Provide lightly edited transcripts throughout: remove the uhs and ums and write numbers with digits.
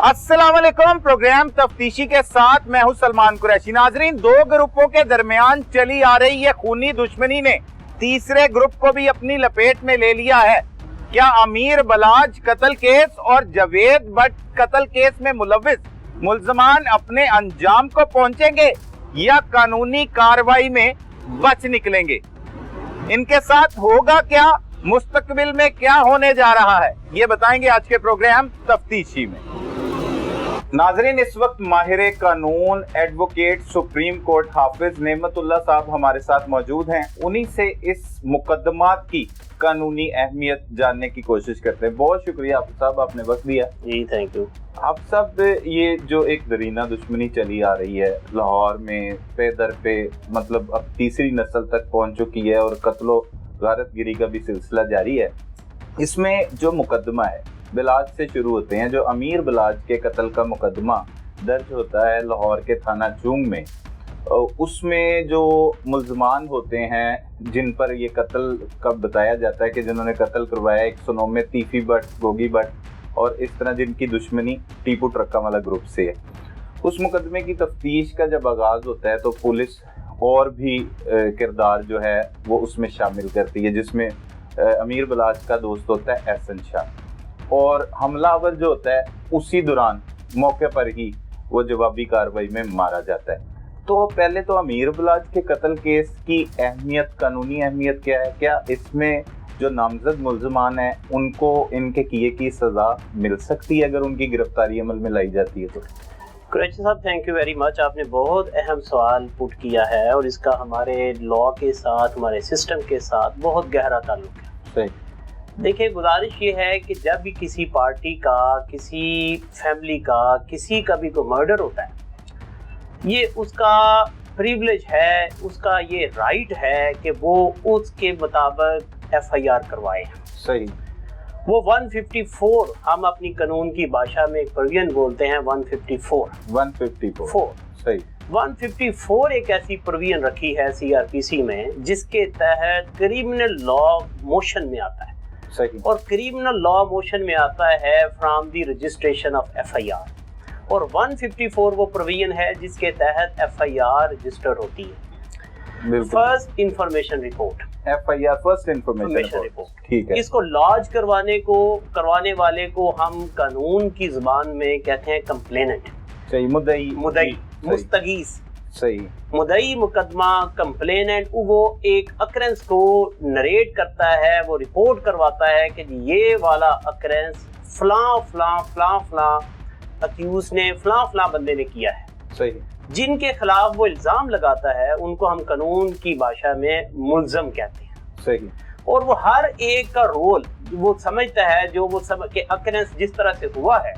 अस्सलाम वालेकुम। प्रोग्राम तफ्तीशी के साथ मैं हूं सलमान कुरैशी। नाजरीन, दो ग्रुपों के दरमियान चली आ रही है खूनी दुश्मनी ने तीसरे ग्रुप को भी अपनी लपेट में ले लिया है। क्या अमीर बलाज कत्ल केस और जावेद भट्ट कत्ल केस में मुलव्विस मुल्जमान अपने अंजाम को पहुंचेंगे या कानूनी कार्रवाई में बच निकलेंगे? इनके साथ होगा क्या, मुस्तकबिल में क्या होने जा रहा है, ये बताएंगे आज के प्रोग्राम तफ्तीशी में। नाजरीन, इस वक्त माहिर कानून एडवोकेट सुप्रीम कोर्ट हाफिज नेमतुल्लाह साहब हमारे साथ मौजूद हैं। उन्हीं से इस मुकदमात की कानूनी अहमियत जानने की कोशिश करते हैं। बहुत शुक्रिया हाफिज साहब, आपने वक्त दिया। जी थैंक यू। हाफिज साहब, ये जो एक दरीना दुश्मनी चली आ रही है लाहौर में पे दर पे, मतलब अब तीसरी नस्ल तक पहुंच चुकी है और कत्लो गारतगिरी का भी सिलसिला जारी है। इसमें जो मुकदमा है बिलाज से शुरू होते हैं। जो अमीर बिलाज के कत्ल का मुकदमा दर्ज होता है लाहौर के थाना चूंग में, उसमें जो मुल्जमान होते हैं जिन पर ये कत्ल का बताया जाता है कि जिन्होंने कत्ल करवाया 109 में तीफी भट्ट, गोगी भट्ट और इस तरह जिनकी दुश्मनी टीपू ट्रक्का वाला ग्रुप से है, उस मुकदमे की तफ्तीश का जब आगाज होता है तो पुलिस और भी किरदार जो है वो उसमें शामिल करती है, जिसमें अमीर बिलाज का दोस्त होता है एहसन शाह, और हमलावर जो होता है उसी दौरान मौके पर ही वो जवाबी कार्रवाई में मारा जाता है। तो पहले तो अमीर बिलाज के कत्ल केस की अहमियत, कानूनी अहमियत क्या है? क्या इसमें जो नामजद मुल्जमान हैं उनको इनके किए की सजा मिल सकती है अगर उनकी गिरफ्तारी अमल में लाई जाती है? तो कुरैशी साहब, थैंक यू वेरी मच। आपने बहुत अहम सवाल पुट किया है और इसका हमारे लॉ के साथ, हमारे सिस्टम के साथ बहुत गहरा ताल्लुक है। सही। देखिए, गुजारिश ये है कि जब भी किसी पार्टी का, किसी फैमिली का, किसी का भी कोई मर्डर होता है, ये उसका प्रिविलेज है, उसका ये राइट है कि वो उसके मुताबिक एफआईआर करवाए। सही। वो 154 हम अपनी कानून की भाषा में एक प्रोविजन बोलते हैं 154। सही। 154 एक ऐसी प्रोविजन रखी है सीआरपीसी में जिसके तहत क्रिमिनल लॉ मोशन में आता है। सही। और क्रिमिनल लॉ मोशन में आता है from the registration of FIR, और 154 वो प्रोविजन है जिसके तहत एफआईआर रजिस्टर होती है। First information report, FIR first information report, ठीक है। इसको लॉन्च करवाने वाले को हम कानून की जुबान में कहते हैं कंप्लेनेंट। सही। मुद्दई मुस्तगीस। सही। मुद्दई मुकदमा, कंप्लेनेंट, वो एक अकरेंस को नरेट करता है, वो रिपोर्ट करवाता है कि ये वाला अकरेंस फलां अक्यूज ने फलां बंदे ने किया है। सही। जिनके खिलाफ वो इल्जाम लगाता है उनको हम कानून की भाषा में मुल्जम कहते हैं। सही। और वो हर एक का रोल वो समझता है, जो वो समझ के अकरेंस जिस तरह से हुआ है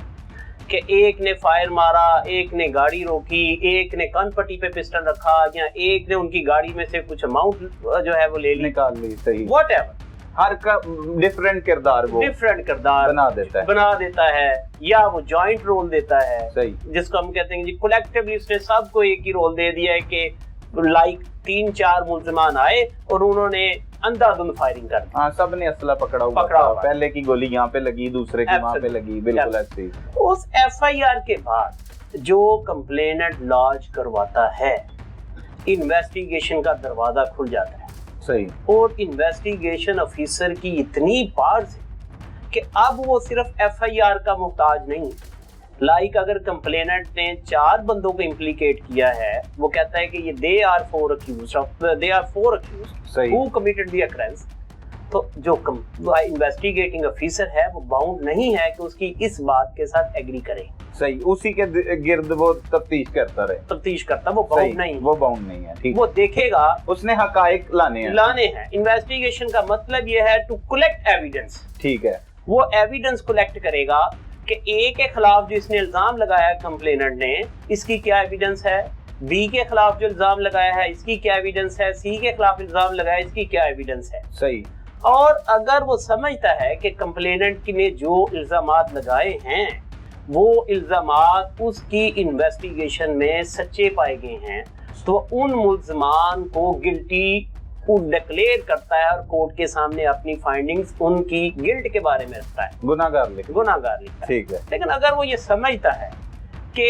कि एक ने फायर मारा, एक ने गाड़ी रोकी, एक ने कान पट्टी पे पिस्टल रखा, या एक ने उनकी गाड़ी में से कुछ अमाउंट जो है वो ले निकाल ली। सही। व्हाटएवर, हर का डिफरेंट किरदार बना देता है या वो जॉइंट रोल देता है। सही। जिसको हम कहते हैं जी कलेक्टिवली उसने सबको एक ही रोल दे दिया है कि लाइक 3-4 मुल्जमान आए और उन्होंने अंधाधुंध फायरिंग कर दी। हाँ, सब ने असला पकड़ा हुआ। पहले की गोली यहाँ पे लगी, दूसरे की वहाँ पे लगी। बिल्कुल ऐसे। उस एफआईआर के बाद जो कंप्लेनेंट लॉन्च करवाता है, इन्वेस्टिगेशन का दरवाजा खुल जाता है। सही। और इन्वेस्टिगेशन ऑफिसर की इतनी पावर्स है कि अब वो सिर्फ एफआईआर का मुहताज नहीं है। लाइक अगर कंप्लेनेंट ने 4 बंदों को इम्प्लीकेट किया है, वो कहता है कि ये they are 4 accused who committed the offence, तो जो इन्वेस्टिगेटिंग ऑफिसर है वो बाउंड नहीं है कि उसकी इस बात के साथ एग्री करे। सही। उसी के गिर्द वो तफ्तीश करता, वो बाउंड नहीं है। ठीक। वो देखेगा, उसने हकाइक लाने हैं। इन्वेस्टिगेशन का मतलब ये है टू कलेक्ट एविडेंस। ठीक है। वो एविडेंस कलेक्ट करेगा कि ए के खिलाफ जो इसने इल्जाम लगाया कंप्लेनेंट ने, इसकी क्या एविडेंस है, बी के खिलाफ जो इल्जाम लगाया है इसकी क्या एविडेंस है, सी के खिलाफ इल्जाम लगाया इसकी क्या एविडेंस है। सही। और अगर वो समझता है कि कंप्लेनेंट ने जो इल्जामात लगाए हैं वो इल्जामात उसकी इन्वेस्टिगेशन में सच्चे पाए गए हैं, तो उन मुल्जमान को गिल्टी वो डिक्लेयर करता है और कोर्ट के सामने अपनी फाइंडिंग्स उनकी गिल्ट के बारे में रखता है, गुनाहगार लिखता है। ठीक है। लेकिन अगर वो ये समझता है कि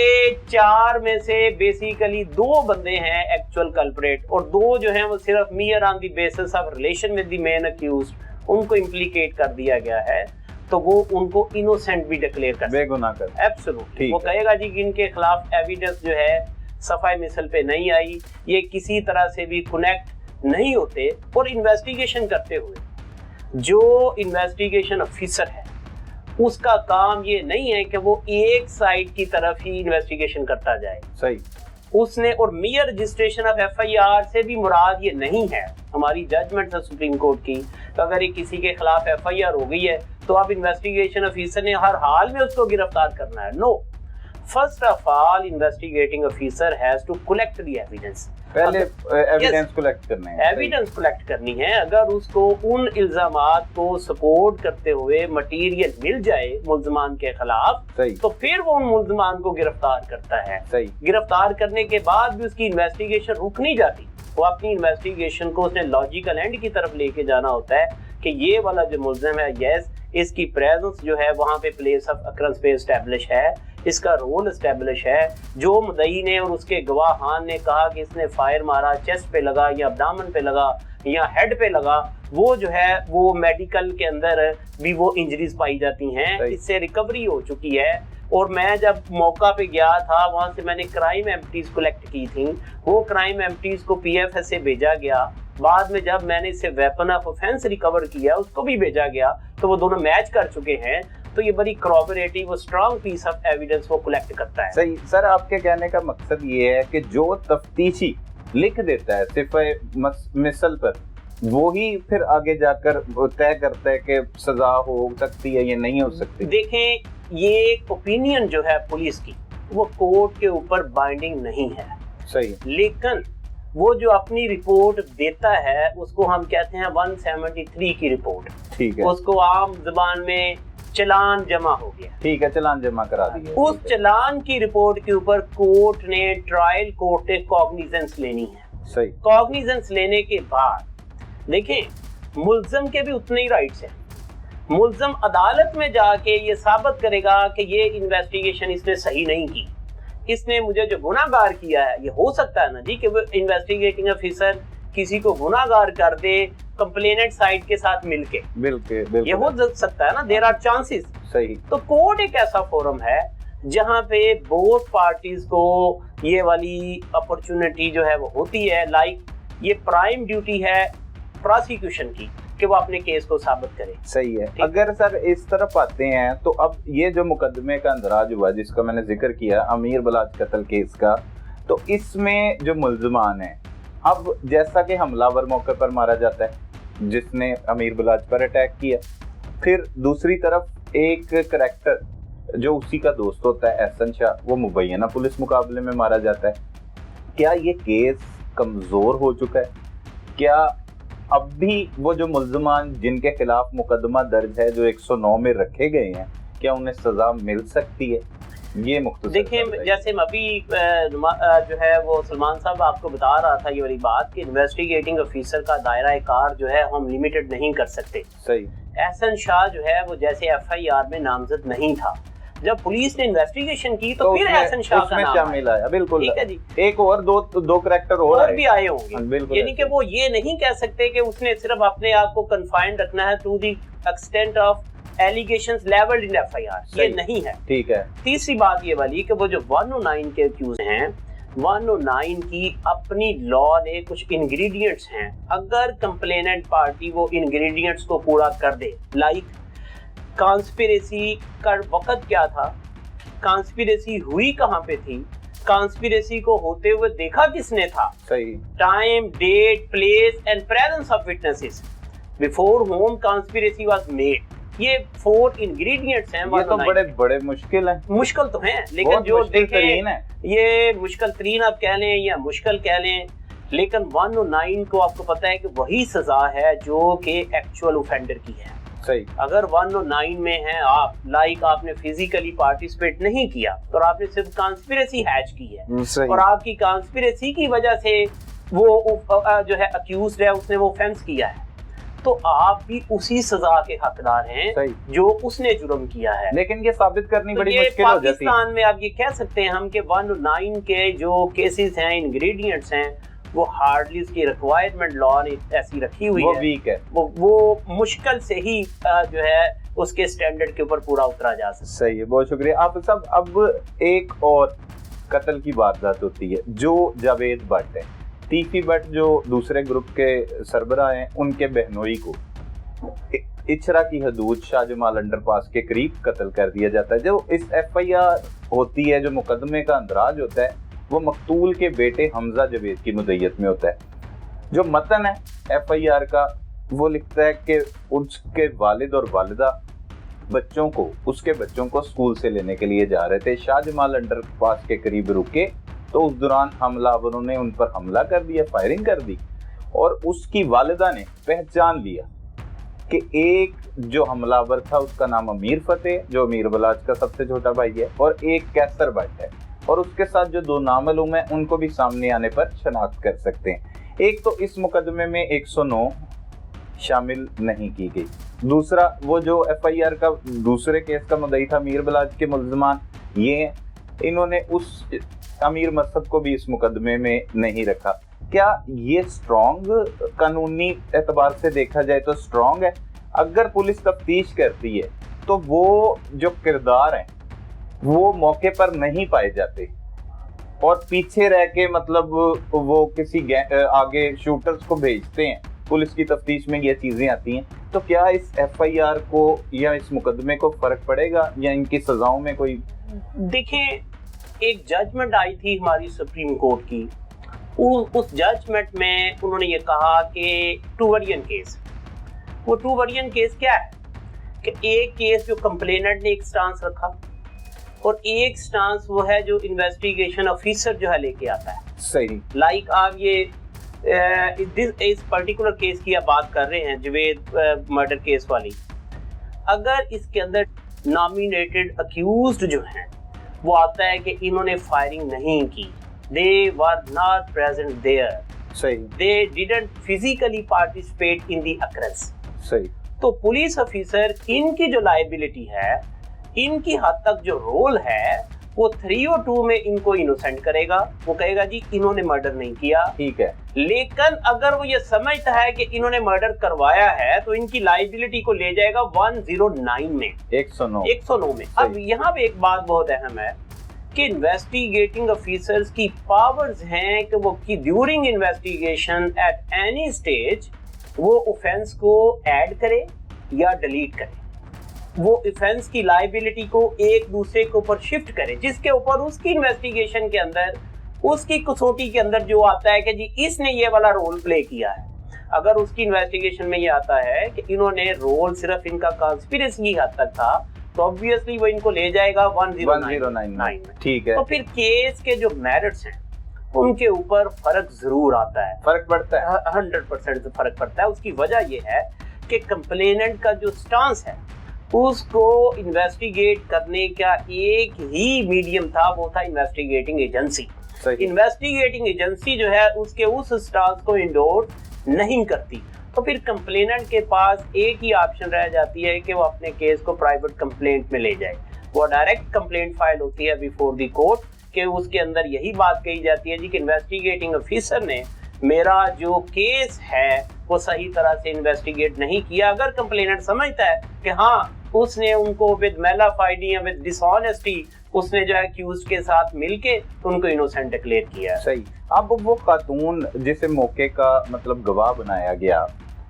4 में से बेसिकली 2 बंदे हैं एक्चुअल कल्प्रेट और 2 जो हैं वो सिर्फ मियर on the basis of relation with the main accused, उनको इम्प्लीकेट कर दिया गया है, तो वो उनको इनोसेंट भी डिक्लेयर कर बेगुनाह कर, एब्सोल्युटली। वो कहेगा जी कि इनके खिलाफ एविडेंस जो है सफाई मिसल पे नहीं आई, ये किसी तरह से भी कनेक्ट नहीं होते। और इन्वेस्टिगेशन करते हुए जो इन्वेस्टिगेशन ऑफिसर है उसका काम ये नहीं है कि वो एक साइड की तरफ ही इन्वेस्टिगेशन करता जाए, सही। उसने और मियर रजिस्ट्रेशन ऑफ एफआईआर से भी मुराद ये नहीं है। हमारी जजमेंट है सुप्रीम कोर्ट की, तो अगर ये किसी के खिलाफ एफआईआर हो गई है तो आप इन्वेस्टिगेशन ऑफिसर ने हर हाल में उसको गिरफ्तार करना है। No, first of all investigating officer has to collect the evidence. पहले एविडेंस कलेक्ट करने हैं, एविडेंस कलेक्ट करनी है। अगर उसको उन इल्जामात को सपोर्ट करते हुए मटेरियल मिल जाए मुल्जमान के खिलाफ, तो फिर वो उन मुल्जमान को गिरफ्तार करता है। सही। गिरफ्तार करने के बाद भी उसकी इन्वेस्टिगेशन रुक नहीं जाती, वो अपनी इन्वेस्टिगेशन को उसने लॉजिकल एंड की तरफ लेके जाना होता है कि ये वाला जो मुल्जिम है, यस, इसकी प्रेजेंस जो है वहाँ पे प्लेस ऑफ अकरेंस पे एस्टेब्लिश है, इसका रोल एस्टेब्लिश है। जो मुद्दई ने और उसके गवाहान ने कहा कि इसने फायर मारा, चेस्ट पे लगा या अब्डामन पे लगा या हेड पे लगा, वो जो है वो मेडिकल के अंदर भी वो इंजरीज पाई जाती हैं, इससे रिकवरी हो चुकी है। और मैं जब मौका पे गया था वहाँ से मैंने क्राइम एम्प्टीज कलेक्ट की थी, वो क्राइम एम्प्टीज को पीएफएस से भेजा गया। बाद में जब मैंने इससे वेपन ऑफ ऑफेंस रिकवर किया उसको भी भेजा गया, तो वो दोनों मैच कर चुके हैं। तो ये बड़ी corroborative और स्ट्रॉन्ग पीस ऑफ एविडेंस वो कलेक्ट करता है। सही सर, आपके कहने का मकसद ये है कि जो तफ्तीशी लिख देता है सिर्फ मिसल पर, वो ही फिर आगे जाकर तय करता है कि सजा हो सकती है या नहीं हो सकती। देखें, ये ओपिनियन जो है पुलिस की वो कोर्ट के ऊपर बाइंडिंग नहीं है। सही। लेकिन वो जो अपनी रिपोर्ट देता है उसको हम कहते हैं 173 की रिपोर्ट। ठीक है। उसको आम जुबान में चलान जमा हो गया। ठीक है, चलान जमा करा दिया। उस चलान की रिपोर्ट के ऊपर कोर्ट ने, ट्रायल कोर्ट ने कॉग्निजेंस लेनी है। सही। कॉग्निजेंस लेने के बाद देखें, मुल्जिम के भी उतने ही राइट्स हैं। मुल्जिम अदालत में जाके ये साबित करेगा कि ये इन्वेस्टिगेशन इसने सही नहीं की, इसने मुझे जो गुनाहगार किया है। ये हो सकता है ना जी कि वो इन्वेस्टिगेटिंग ऑफिसर किसी को गुनाहगार कर दे कंप्लेनेंट साइड के साथ मिलके, ये हो सकता है ना, देयर आर चांसेस। सही। तो कोर्ट एक ऐसा फोरम है जहां पे बोथ पार्टीज को ये वाली अपॉर्चुनिटी जो है वो होती है। लाइक ये प्राइम ड्यूटी है प्रोसिक्यूशन की कि वो अपने केस को साबित करे। सही है। अगर सर इस तरफ आते हैं तो अब ये जो मुकदमे का अंदराज हुआ जिसका मैंने जिक्र किया, अमीर बलाच कत्ल केस का, तो इसमें जो मुल्जमान है, अब जैसा कि हमलावर मौके पर मारा जाता है जिसने अमीर बलाच पर अटैक किया, फिर दूसरी तरफ एक करैक्टर जो उसी का दोस्त होता है एहसन शाह, वो मुबैना पुलिस मुकाबले में मारा जाता है। क्या ये केस कमजोर हो चुका है? क्या अब भी वो जो मुल्जमान जिनके खिलाफ मुकदमा दर्ज है, जो 109 में रखे गए हैं, क्या उन्हें सजा मिल सकती है? ये मुख्तसर देखिए, जैसे अभी जो है वो सलमान साहब आपको बता रहा था ये वाली बात कि इन्वेस्टिगेटिंग ऑफिसर का दायरा कार जो है हम लिमिटेड नहीं कर सकते। सही। एहसन शाह जो है वो जैसे एफआईआर में नामजद नहीं था, जब पुलिस ने इन्वेस्टिगेशन की तो फिर एहसन शाह का नाम शामिल आया। बिल्कुल, ठीक है जी। एक और दो करैक्टर और भी आए होंगे। यानी कि वो ये नहीं कह सकते कि उसने सिर्फ अपने आप को कन्फाइंड रखना है to the extent of allegations levelled in FIR, ये नहीं है। ठीक है। तीसरी बात ये वाली कि वो जो 109 के अक्यूज हैं, 109 की अपनी लॉ ने कुछ इंग्रेडिएंट्स हैं। अगर कंप्लेनेंट पार्टी वो इंग्रेडिएंट्स को पूरा कर दे, लाइक कॉन्स्पिरेसी का वक्त क्या था, कॉन्स्पिरेसी हुई कहाँ पे थी, कॉन्स्पिरेसी को होते हुए देखा किसने था, सही, time, date, place and presence of witnesses before home conspiracy was made. ये 4 इंग्रेडिएंट्स हैं। ये तो बड़े मुश्किल हैं। मुश्किल तो हैं, लेकिन जो देखें ये मुश्किल तरीन आप कह लें या मुश्किल कह लें, लेकिन 109 को आपको पता है कि वही सजा है जो कि एक्चुअल ऑफेंडर की है। सही। अगर 109 में हैं आप, लाइक आपने फिजिकली पार्टिसिपेट नहीं किया और आपने सिर्फ कॉन्स्पिरेसी हैच की है और आपकी कॉन्स्पिरेसी की वजह से وہ جو ہے اکیوزڈ ہے, اس نے وہ offense کیا ہے, تو آپ بھی اسی سزا کے حقدار ہیں جو اس نے جرم کیا ہے. لیکن یہ ثابت کرنی بڑی مشکل ہو جاتی ہے. پاکستان میں آپ یہ کہہ سکتے ہیں ہم کہ 109 کے جو کیسز ہیں, انگریڈینٹس ہیں, وہ ہارڈلی اس کی ریکوائرمنٹ لا نے ایسی رکھی ہوئی وہ ویک ہے, وہ مشکل سے ہی جو ہے اس کے سٹینڈرڈ کے اوپر پورا اترا جا سکتا. صحیح ہے, بہت شکریہ آپ صاحب. اب ایک اور قتل کی واردات ہوتی ہے جو جاوید بٹ ہے. تیفی بٹ جو دوسرے گروپ کے سربراہ ہیں, ان کے بہنوئی کو اچھرا کی حدود شاہ جمال انڈر پاس کے قریب قتل کر دیا جاتا ہے. جو اس ایف آئی آر ہوتی ہے, جو مقدمے کا اندراج ہوتا ہے, وہ مقتول کے بیٹے حمزہ جاوید کی مدعیت میں ہوتا ہے. جو متن ہے ایف آئی آر کا, وہ لکھتا ہے کہ اس کے والد اور والدہ اس کے بچوں کو اسکول سے لینے کے لیے جا رہے تھے. شاہ جمال انڈر پاس کے قریب رکے تو اس دوران حملہ آوروں نے ان پر حملہ کر دیا, فائرنگ کر دی, اور اس کی والدہ نے پہچان لیا کہ ایک جو حملہ آور تھا اس کا نام امیر فتح, جو امیر بلاج کا سب سے چھوٹا بھائی ہے, اور ایک کیسر بٹ ہے, اور اس کے ساتھ جو دو نامعلوم ہیں ان کو بھی سامنے آنے پر شناخت کر سکتے ہیں. ایک تو اس مقدمے میں 109 شامل نہیں کی گئی. دوسرا, وہ جو ایف آئی آر کا دوسرے کیس کا مدعی تھا امیر بلاج کے ملزمان, انہوں نے اس امیر مذہب کو بھی اس مقدمے میں نہیں رکھا. کیا یہ سٹرونگ قانونی اعتبار سے دیکھا جائے تو سٹرونگ ہے؟ اگر پولیس تفتیش کرتی ہے تو وہ جو کردار ہیں وہ موقع پر نہیں پائے جاتے اور پیچھے رہ کے مطلب وہ کسی آگے شوٹرز کو بھیجتے ہیں, پولیس کی تفتیش میں یہ چیزیں آتی ہیں, تو کیا اس ایف آئی آر کو یا اس مقدمے کو فرق پڑے گا یا ان کی سزاؤں میں کوئی؟ دیکھیں, ایک ججمنٹ آئی تھی ہماری سپریم کورٹ کی, اس ججمنٹ میں انہوں نے یہ کہا کہ ٹوورین کیس, وہ ٹوورین کیس کیا ہے کہ ایک کیس جو کمپلیننٹ نے ایک سٹانس رکھا اور ایک سٹانس وہ ہے جو انویسٹیگیشن آفیسر جو ہے لے کے آتا ہے. صحیح. لائک آپ یہ اس پرٹیکولر کیس کی آپ بات کر رہے ہیں, جاوید مرڈر کیس والی, اگر اس کے اندر نامینیٹڈ اکیوزڈ جو ہیں وہ آتا ہے کہ انہوں نے فائرنگ نہیں کی, they were not present there, صحیح, they didn't physically participate in the occurrence, صحیح, تو پولیس افیسر ان کی جو لائبلٹی ہے, ان کی حد تک جو رول ہے, وہ 302 میں ان کو انوسینٹ کرے گا. وہ کہے گا جی انہوں نے مرڈر نہیں کیا, ٹھیک ہے, لیکن اگر وہ یہ سمجھتا ہے کہ انہوں نے مرڈر کروایا ہے تو ان کی لائبلٹی کو لے جائے گا 109 میں, 109 میں. اب یہاں پہ ایک بات بہت اہم ہے کہ انویسٹیگیٹنگ افیسرز کی پاورز ہیں کہ وہ during investigation at any stage وہ اوفینس کو ایڈ کرے یا ڈیلیٹ کرے, وہ ایفنس کی لائبلٹی کو ایک دوسرے کے اوپر شفٹ کرے, جس کے اوپر اس کی انویسٹیگیشن کے اندر, اس کی کسوٹی کے اندر جو آتا ہے کہ جی اس نے یہ والا رول پلے کیا ہے. اگر اس کی انویسٹیگیشن میں یہ آتا ہے کہ انہوں نے رول صرف ان کا کانسپیریسی کی حد تک تھا, تو obviously وہ ان کو لے جائے گا 109 میں. ٹھیک ہے. تو پھر کیس کے جو میرٹس ہیں ان کے اوپر فرق ضرور آتا ہے, فرق پڑتا ہے, 100% فرق پڑتا ہے. اس کی وجہ یہ ہے کہ کمپلیننٹ کا جو سٹانس ہے اس کو انویسٹیگیٹ کرنے کا ایک ہی میڈیم تھا, وہ تھا انویسٹیگیٹنگ ایجنسی. انویسٹیگیٹنگ ایجنسی جو ہے اس کے اس سٹانس کو انڈورس نہیں کرتی, تو پھر کمپلیننٹ کے پاس ایک ہی آپشن رہ جاتی ہے کہ وہ اپنے کیس کو پرائیویٹ کمپلینٹ میں لے جائے. وہ ڈائریکٹ کمپلینٹ فائل ہوتی ہے بیفور دی کورٹ, کہ اس کے اندر یہی بات کہی جاتی ہے جی کہ انویسٹیگیٹنگ افیسر نے میرا جو کیس ہے وہ صحیح طرح سے انویسٹیگیٹ نہیں کیا. اگر کمپلیننٹ سمجھتا ہے کہ ہاں اس نے ان کو ود میلافائڈی یا ود ڈس آنیسٹی اس نے جو ہے ایکیوزڈ کے ساتھ مل کے ان کو انوسینٹ ڈکلیئر کیا ہے. صحیح. اب وہ خاتون جسے موقع کا مطلب گواہ بنایا گیا,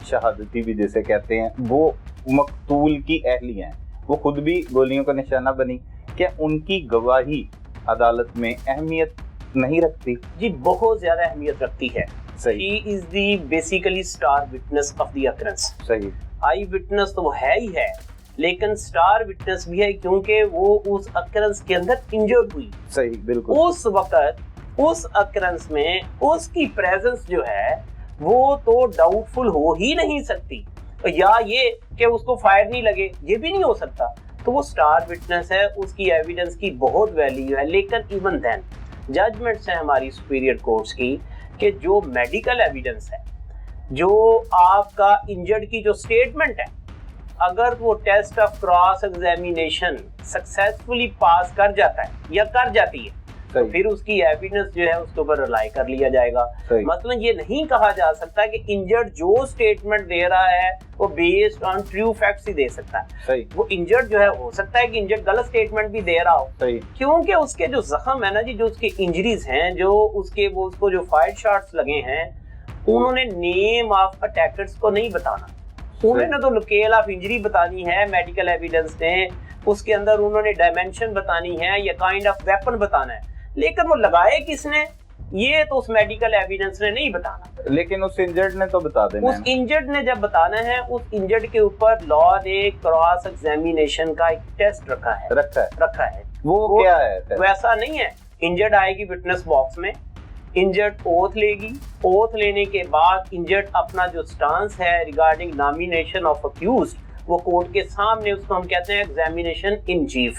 شہادتی بھی جسے کہتے ہیں, وہ مقتول کی اہلیہ ہیں, وہ خود بھی گولیوں کا نشانہ بنی, کیا ان کی گواہی عدالت میں اہمیت نہیں رکھتی؟ جی بہت زیادہ اہمیت رکھتی ہے. صحیح. He is the basically star witness of the occurrence. صحیح. آئی وٹنس تو وہ ہے ہی ہے, لیکن سٹار وٹنس بھی ہے کیونکہ وہ اس اکرنس کے اندر انجرڈ ہوئی. صحیح, بالکل. اس وقت اس اکرنس میں اس کی پریزنس جو ہے وہ تو ڈاؤٹ فل ہو ہی نہیں سکتی, یا یہ کہ اس کو فائر نہیں لگے یہ بھی نہیں ہو سکتا. تو وہ سٹار وٹنس ہے, اس کی ایویڈنس کی بہت ویلیو ہے. لیکن ایون دین ججمنٹس ہیں ہماری سپیریئر کورٹس کی کہ جو میڈیکل ایویڈنس ہے, جو آپ کا انجرڈ کی جو اسٹیٹمنٹ ہے, اگر وہ test of cross examination successfully pass کر جاتا ہے یا کر جاتی ہے تو پھر اس کی ایویڈنس جو ہے اس کے اوپر ریلائی کر لیا جائے گا. مثلا یہ نہیں کہا جا سکتا کہ انجرڈ جو اسٹیٹمنٹ دے رہا ہے وہ بیسڈ آن ٹرو فیکٹس ہی دے سکتا ہے. وہ انجرڈ جو ہے ہو سکتا ہے کہ انجرڈ غلط اسٹیٹمنٹ بھی دے رہا ہو, کیونکہ اس کے جو زخم ہے نا جی, جو اس کے انجریز ہیں, جو اس کے وہ اس کو جو فائر شاٹس لگے ہیں, انہوں نے نیم آف اٹیکرز کو نہیں بتانا, انہوں نے تو لوکیل آف انجری بتانی ہے میڈیکل ایویڈنس نے, اس کے اندر انہوں نے ڈائمینشن بتانی ہے یا کائنڈ آف ویپن بتانا ہے, لیکن وہ لگائے کس نے یہ تو اس میڈیکل ایویڈنس نے نہیں بتانا. لیکن اس انجرڈ نے تو بتا دینا, اس انجرڈ نے جب بتانا ہے, اس انجرڈ کے اوپر لا نے کراس ایگزامینیشن کا ایک ٹیسٹ رکھا ہے. وہ کیا ہے؟ ویسا نہیں ہے, انجرڈ آئے گی وٹنس باکس میں, انجرڈ اوتھ لے گی, اوتھ لینے کے بعد انجرڈ اپنا جو سٹانس ہے ریگارڈنگ نامینیشن آف اکیوزڈ وہ کورٹ کے سامنے, اس کو ہم کہتے ہیں ایگزامینیشن ان چیف,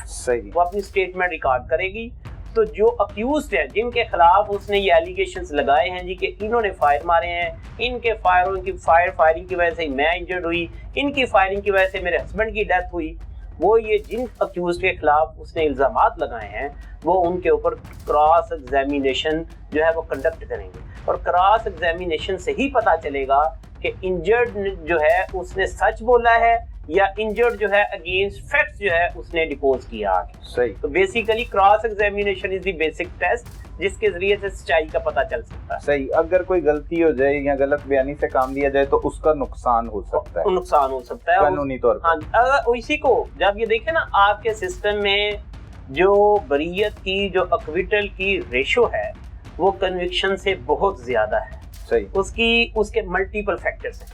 وہ اپنی اسٹیٹمنٹ ریکارڈ کرے گی. تو جو اکیوزڈ ہیں جن کے خلاف اس نے یہ ایلیگیشنز لگائے ہیں جی کہ انہوں نے فائر مارے ہیں, ان کے فائرنگ کی وجہ سے میں انجرڈ ہوئی, ان کی فائرنگ کی وجہ سے میرے ہسبینڈ کی ڈیتھ ہوئی, وہ یہ جن اکیوزڈ کے خلاف اس نے الزامات لگائے ہیں وہ ان کے اوپر کراس ایگزامینیشن جو ہے وہ کنڈکٹ کریں گے. اور کراس ایگزامینیشن سے ہی پتہ چلے گا کہ انجرڈ جو ہے اس نے سچ بولا ہے یا انجرڈ جو ہے اگینسٹ فیکٹس جو ہے اس نے ڈیپوز کیا. صحیح. تو basically cross examination is the basic test جس کے ذریعے سے سچائی کا پتہ چل سکتا ہے. صحیح. اگر کوئی غلطی ہو جائے یا غلط بیانی سے کام لیا جائے تو اس کا نقصان ہو سکتا ہے قانونی طور پر. اگر اسی کو جب یہ دیکھیں نا آپ کے سسٹم میں جو بریت کی جو اکویٹل کی ریشو ہے وہ کنوکشن سے بہت زیادہ ہے. صحیح. اس کے ملٹیپل فیکٹرز ہیں.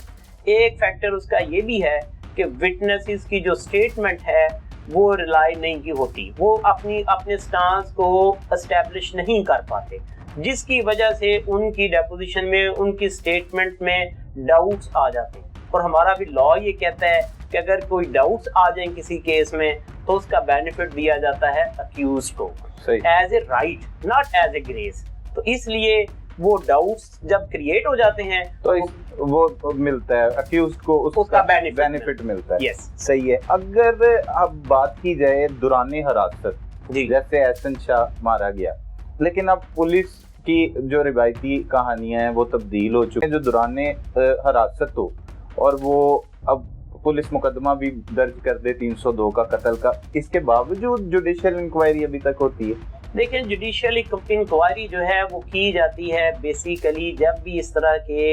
ایک فیکٹر اس کا یہ بھی ہے کہ وٹنسز کی جو سٹیٹمنٹ ہے وہ ریلائی نہیں کی ہوتی, وہ اپنے سٹانس کو اسٹیبلش نہیں کر پاتے, جس کی وجہ سے ان کی ڈیپوزیشن میں ان کی سٹیٹمنٹ میں ڈاؤٹس آ جاتے ہیں. اور ہمارا بھی لا یہ کہتا ہے کہ اگر کوئی ڈاؤٹس آ جائیں کسی کیس میں تو اس کا بینیفٹ دیا جاتا ہے اکیوز کو as a right, not as a grace. تو اس لیے وہ ڈاؤٹس جب کریٹ ہو جاتے ہیں تو وہ ملتا ہے اکیوزڈ کو اس کا بینیفٹ ملتا ہے. صحیح ہے. اگر اب بات کی جائے دوران حراست, جیسے احسن شاہ مارا گیا, لیکن اب پولیس کی جو روایتی کہانیاں ہیں وہ تبدیل ہو چکی ہیں, جو دوران حراست ہو اور وہ اب پولیس مقدمہ بھی درج کر دے 302 کا قتل کا, اس کے باوجود جوڈیشل انکوائری ابھی تک ہوتی ہے. دیکھیں جوڈیشل انکوائری جو ہے وہ کی جاتی ہے بیسیکلی جب بھی اس طرح کے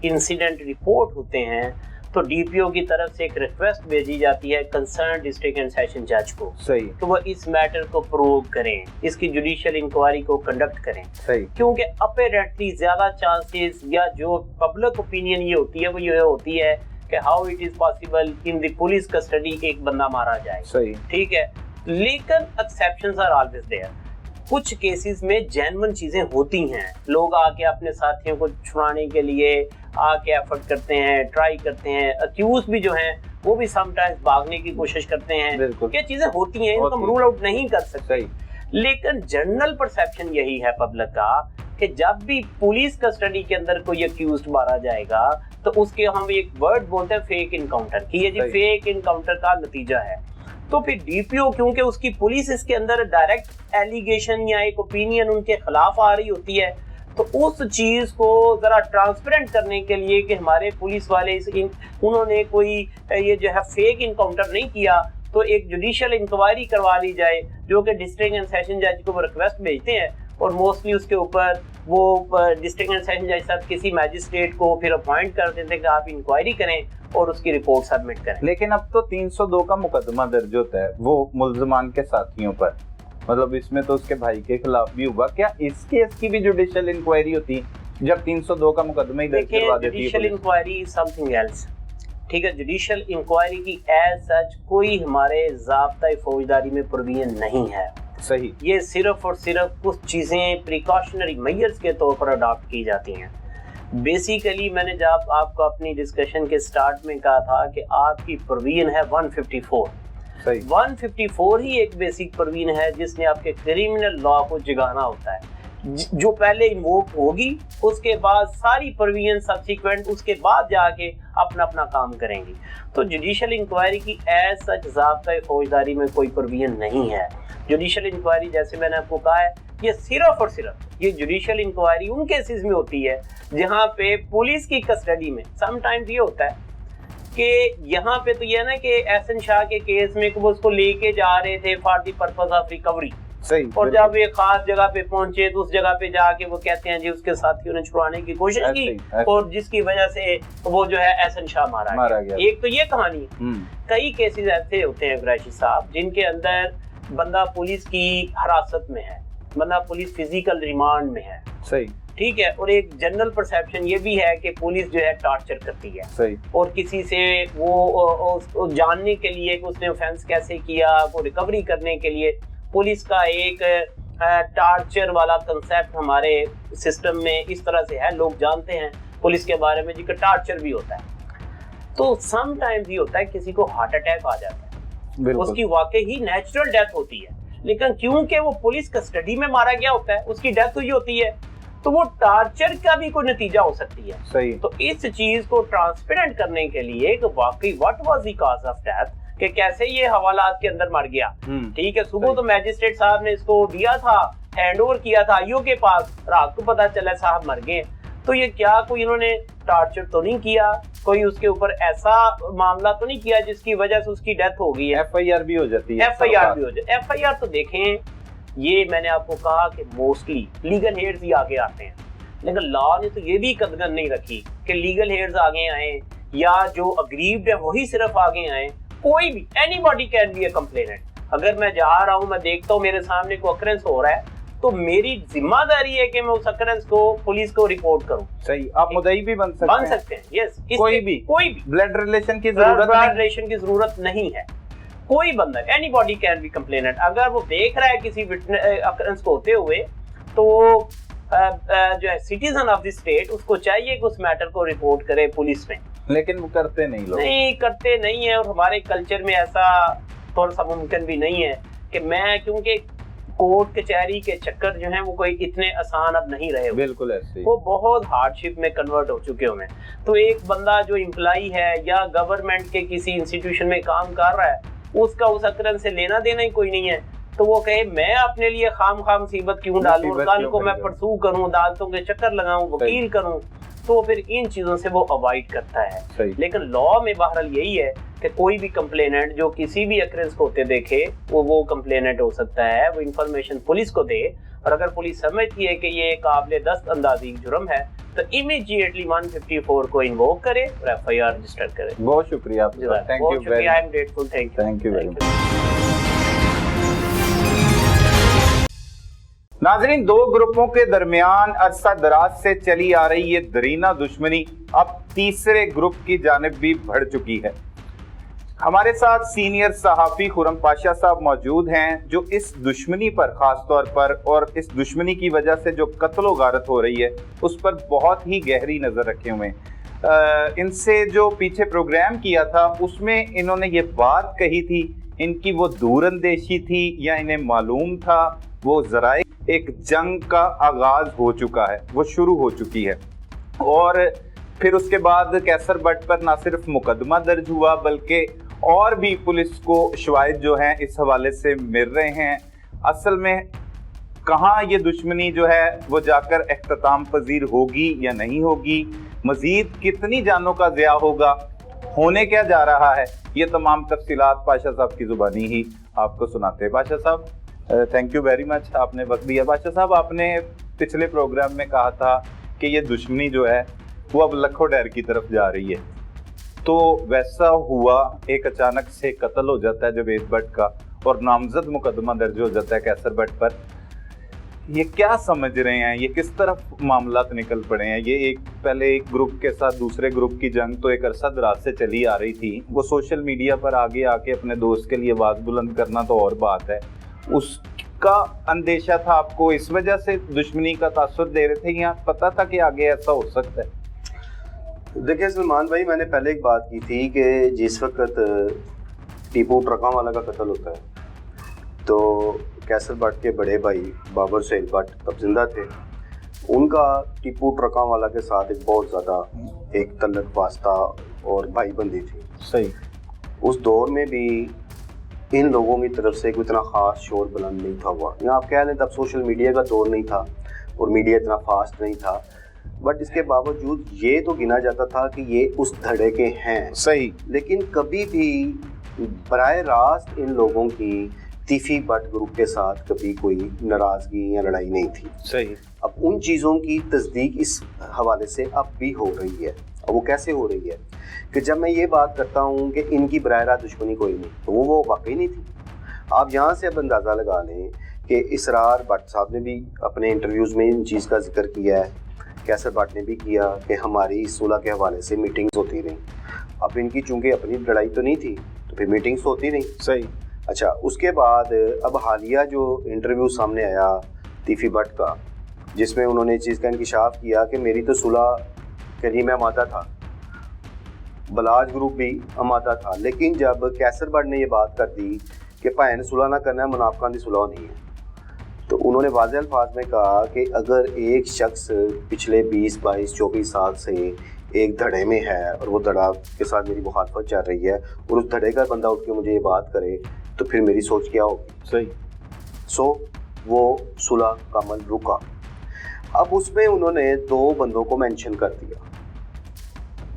انسیڈنٹ رپورٹ ہوتے ہیں تو ڈی پی او کی طرف سے ایک ریکویسٹ بھیجی جاتی ہے کنسرن ڈسٹرکٹ اینڈ سیشن جج کو. صحیح. تو وہ اس میٹر کو پروو کریں, اس کی جوڈیشل انکوائری کو کنڈکٹ کریں. صحیح. کیونکہ اپیرنٹلی زیادہ چانسز یا جو پبلک اوپینین یہ ہوتی ہے وہ یہ ہوتی ہے کہ how it is possible in the police custody ایک بندہ مارا جائے. صحیح. ٹھیک ہے, لیکن ایکسیپشنز آر آلویز دیئر. کچھ کیسز میں جینون چیزیں ہوتی ہیں, لوگ آ کے اپنے ساتھیوں کو چھڑانے کے لیے آ کے ایفرٹ کرتے ہیں, ٹرائی کرتے ہیں. اکیوز بھی جو ہیں وہ بھی سم ٹائمز بھاگنے کی کوشش کرتے ہیں. یہ چیزیں ہوتی ہیں, ان کو ہم رول آؤٹ نہیں کر سکتے. لیکن جنرل پرسیپشن یہی ہے پبلک کا کہ جب بھی پولیس کسٹڈی کے اندر کوئی اکیوزڈ مارا جائے گا تو اس کے ہم ایک ورڈ بولتے ہیں فیک انکاؤنٹر, کہ یہ جی فیک انکاؤنٹر کا نتیجہ ہے. تو پھر ڈی پی او کیونکہ اس کی پولیس اس کے اندر ڈائریکٹ ایلیگیشن یا ایک اوپینین ان کے خلاف آ رہی ہوتی ہے, تو اس چیز کو ذرا ٹرانسپیرنٹ کرنے کے لیے کہ ہمارے پولیس والے انہوں نے کوئی یہ جو ہے فیک انکاؤنٹر نہیں کیا, تو ایک جوڈیشل انکوائری کروا لی جائے, جو کہ ڈسٹرکٹ اینڈ سیشن جج کو وہ ریکویسٹ بھیجتے ہیں اور موسٹلی اس کے اوپر وہ ڈسٹرکٹ اینڈ سیشن جج صاحب کسی میجسٹریٹ کو پھر اپوائنٹ کر دیتے ہیں کہ آپ انکوائری کریں اور اس کی رپورٹ سبمٹ کریں. لیکن اب تو 302 کا مقدمہ درج ہوتا ہے وہ ملزمان کے ساتھیوں پر, مطلب اس میں تو اس کے بھائی کے خلاف بھی ہوگا, کیا اس کیس کی بھی جوڈیشل انکوائری ہوتی ہے جب 302 کا مقدمہ ہی درج کروا دیتی ہے؟ Judicial inquiry something else. ٹھیک ہے, جوڈیشل انکوائری کی ایز سچ کوئی ہمارے ضابطۂ فوجداری میں پروویژن نہیں ہے. صحیح. یہ صرف اور صرف کچھ چیزیں پریکاشنری میئرز کے طور پر اڈاپٹ کی جاتی ہیں. بیسیکلی میں نے جب آپ کو اپنی ڈسکشن کے سٹارٹ میں کہا تھا کہ آپ کی پروویژن ہے 154. 154 ہی ایک بیسک پروویژن ہے جس نے آپ کے کریمنل لا کو جگانا ہوتا ہے. जो पहले इन्वोक होगी, उसके बाद सारी प्रोविजन सब्सिक्वेंट उसके बाद जाके अपना अपना काम करेंगी। तो जुडिशल इंक्वायरी की एज सच ज़ाब्ता फौजदारी में कोई प्रोविजन नहीं है। जुडिशल इंक्वायरी जैसे मैंने आपको कहा है, ये सिर्फ और सिर्फ ये जुडिशल इंक्वायरी उन केसेस में होती है जहाँ पे पुलिस की कस्टडी में समटाइम्स ये होता है कि यहाँ पे तो ये है ना कि एहसन शाह के केस में वो उसको लेके जा रहे थे for the purpose of recovery, सही, और जब ये खास जगह पे पहुंचे तो उस जगह पे जाके वो कहते हैं जी उसके साथियों ने छुड़ाने की कोशिश की और जिसकी वजह से वो जो है एहसन शाह मारा गया। एक तो ये कहानी है। कई केसेस ऐसे होते हैं कुरैशी साहब जिनके अंदर बंदा पुलिस की हिरासत में है, बंदा पुलिस फिजिकल रिमांड में है, सही, ठीक है, और एक जनरल परसेप्शन ये भी है कि पुलिस जो है टॉर्चर करती है, सही, और किसी से वो जानने के लिए कि उसने ऑफेंस कैसे किया, वो रिकवरी करने के लिए पुलिस का एक टॉर्चर वाला कंसेप्ट हमारे सिस्टम में इस तरह से है। लोग जानते हैं पुलिस के बारे में जी कि टॉर्चर भी होता है। तो सम टाइम्स ये होता है किसी को हार्ट अटैक आ जाता है, उसकी वाकई ही नेचुरल डेथ होती है, लेकिन क्योंकि वो पुलिस कस्टडी में मारा गया होता है, उसकी डेथ हुई होती है, तो वो टॉर्चर का भी कोई नतीजा हो सकती है। सही। तो इस चीज को ट्रांसपेरेंट करने के लिए कि वाकई what was the cause of death, कि कैसे ये हवालात के अंदर मर गया, ठीक है, सुबह तो मैजिस्ट्रेट साहब ने इसको दिया था, हैंड ओवर किया था आईओ के पास, रात को पता चला साहब मर गए। तो ये क्या कोई इन्होंने टॉर्चर तो नहीं किया, कोई उसके ऊपर ऐसा मामला तो नहीं किया जिसकी वजह से उसकी डेथ हो गई है? एफआईआर भी हो जाती है। एफआईआर भी हो जाती है। एफआईआर तो देखें, ये मैंने आपको कहा कि मोस्टली लीगल हेड्स ही आगे आते हैं, लेकिन लॉ ने तो ये भी कदगन नहीं रखी कि लीगल हेड्स आगे आए या जो अग्रीव्ड है वही सिर्फ आगे आए। कोई भी anybody can be a complainant. अगर मैं जा रहा हूँ, मैं देखता हूँ मेरे सामने कोई अकरेंस हो रहा है, तो मेरी जिम्मेदारी है कि मैं उस अकरेंस को पुलिस को रिपोर्ट करूं। सही, आप मुद्दई भी बन सकते हैं। यस, कोई भी ब्लड रिलेशन की जरूरत नहीं है। कोई बंदा, एनीबॉडी कैन बी कंप्लेनेंट। अगर वो देख रहा है किसी अकरेंस को होते हुए, तो जो है सिटीजन ऑफ द स्टेट, उसको चाहिए कि उस मैटर को रिपोर्ट करे पुलिस में, लेकिन वो करते नहीं, लोग नहीं करते नहीं है। और हमारे कल्चर में ऐसा थोड़ा सा मुमकिन भी नहीं है कि मैं, क्योंकि कोर्ट कचहरी के चक्कर जो हैं वो कोई इतने आसान अब नहीं रहे, बिल्कुल ऐसे, वो बहुत हार्डशिप में कन्वर्ट हो चुके हुए हैं। तो एक बंदा जो एम्प्लॉई है या गवर्नमेंट के किसी इंस्टीट्यूशन में काम कर रहा है, उसका उस अकरन से लेना देना ही कोई नहीं है, तो वो कहे मैं अपने लिए खाम मुसीबत क्यों डालूं, कल को मैं परसू करूं, अदालतों के चक्कर लगाऊं, वकील करूं, तो फिर इन चीजों से वो अवॉइड करता है। लेकिन लॉ में बहरहाल यही है कि कोई भी कंप्लेनेंट जो किसी भी अकरेंस को होते देखे, वो कंप्लेनेंट हो सकता है, वो इंफॉर्मेशन पुलिस को दे, और अगर पुलिस समझती है कि ये काबिल दस्त अंदाजी जुर्म है, तो इमीडिएटली 154 को इन्वोक करे और एफआईआर रजिस्टर करे। बहुत शुक्रिया आपका, thank you very much, I am grateful, thank you very much. नाजरीन, दो ग्रुपों के दरमियान अरसा दराज से चली आ रही ये दरीना दुश्मनी अब तीसरे ग्रुप की जानिब भी बढ़ चुकी है। हमारे साथ सीनियर सहाफी खुरम पाशा साहब मौजूद हैं, जो इस दुश्मनी पर खास तौर पर और इस दुश्मनी की वजह से जो कत्लो गारत हो रही है उस पर बहुत ही गहरी नज़र रखे हुए हैं। इनसे जो पीछे प्रोग्राम किया था उसमें इन्होंने ये बात कही थी, इनकी वो दूरंदेशी थी या इन्हें मालूम था, वो ज़राए एक जंग का आगाज हो चुका है, वो शुरू हो चुकी है। और फिर उसके बाद कैसर बट पर ना सिर्फ मुकदमा दर्ज हुआ बल्कि और भी पुलिस को शवाहिद जो हैं इस हवाले से मिल रहे हैं। असल में कहाँ ये दुश्मनी जो है वो जाकर इख्तिताम पजीर होगी या नहीं होगी, मजीद कितनी जानों का ज़िया होगा, होने क्या जा रहा है, ये तमाम तफसीलात पाशा साहब की ज़ुबानी ही आपको सुनाते हैं। पाशा साहब, थैंक यू वेरी मच, आपने वक्त दिया। बादशाह साहब, आपने पिछले प्रोग्राम में कहा था कि ये दुश्मनी जो है वो अब लखो डैर की तरफ जा रही है, तो वैसा हुआ, एक अचानक से कत्ल हो जाता है जवेद भट्ट का और नामजद मुकदमा दर्ज हो जाता है कैसर भट्ट पर। ये क्या समझ रहे हैं, ये किस तरफ मामलात निकल पड़े हैं? ये एक पहले एक ग्रुप के साथ दूसरे ग्रुप की जंग तो एक अरसा दराज से चली आ रही थी, वो सोशल मीडिया पर आगे आके अपने दोस्त के लिए आवाज़ बुलंद करना तो और बात है, उसका अंदेशा था आपको, इस वजह से दुश्मनी का तासुर दे रहे थे या पता था कि आगे ऐसा हो सकता है? देखिए सलमान भाई, मैंने पहले एक बात की थी कि जिस वक्त टीपू ट्रकों वाला का कत्ल होता है तो कैसर भट्ट के बड़े भाई बाबर सैल भट्ट तब जिंदा थे, उनका टीपू ट्रका वाला के साथ एक बहुत ज़्यादा एक तल्लक वास्ता और भाईबंदी थी। सही। उस दौर में भी इन लोगों की तरफ से कोई इतना ख़ास शोर बुलंद नहीं था हुआ। या आप कह लें तब सोशल मीडिया का दौर नहीं था और मीडिया इतना फास्ट नहीं था, बट इसके बावजूद ये तो गिना जाता था कि ये उस धड़े के हैं। सही। लेकिन कभी भी बराह रास्त इन लोगों की तीफी भट्ट ग्रुप के साथ कभी कोई नाराज़गी या लड़ाई नहीं थी। सही। अब उन चीज़ों की तस्दीक इस हवाले से अब भी हो रही है। अब वो कैसे हो रही है कि जब मैं ये बात करता हूँ कि इनकी बराह रास्त दुश्मनी कोई नहीं, तो वो वाकई नहीं थी। आप यहाँ से अब अंदाज़ा लगा लें कि इसरार भट्ट साहब ने भी अपने इंटरव्यूज़ में इन चीज़ का जिक्र किया है, कैसर भट्ट ने भी किया कि हमारी सुलह के हवाले से मीटिंग्स होती रहीं। अब इनकी चूँकि अपनी लड़ाई तो नहीं थी तो फिर मीटिंग्स होती रहीं। सही। अच्छा, उसके बाद अब हालिया जो इंटरव्यू सामने आया तीफी भट्ट का, जिसमें उन्होंने इस चीज़ का इंकशाफ किया कि मेरी तो सुलह के लिए मैं आमादा था, बलाज ग्रुप भी आमादा था, लेकिन जब कैसर भट्ट ने ये बात कर दी कि भैन सुलह ना करना है, मुनाफिकां दी सुलह नहीं है, तो उन्होंने वाज़ेह अल्फाज में कहा कि अगर एक शख्स पिछले 20, 22, 24 साल से एक धड़े में है और वो धड़ा के साथ मेरी मुखालफत चल रही है और उस धड़े का बंदा उठ के मुझे ये बात करे तो फिर मेरी सोच क्या होगी। सही। सो वो सुलह का अमल रुका। अब उसमें उन्होंने 2 बंदों को मेंशन कर दिया,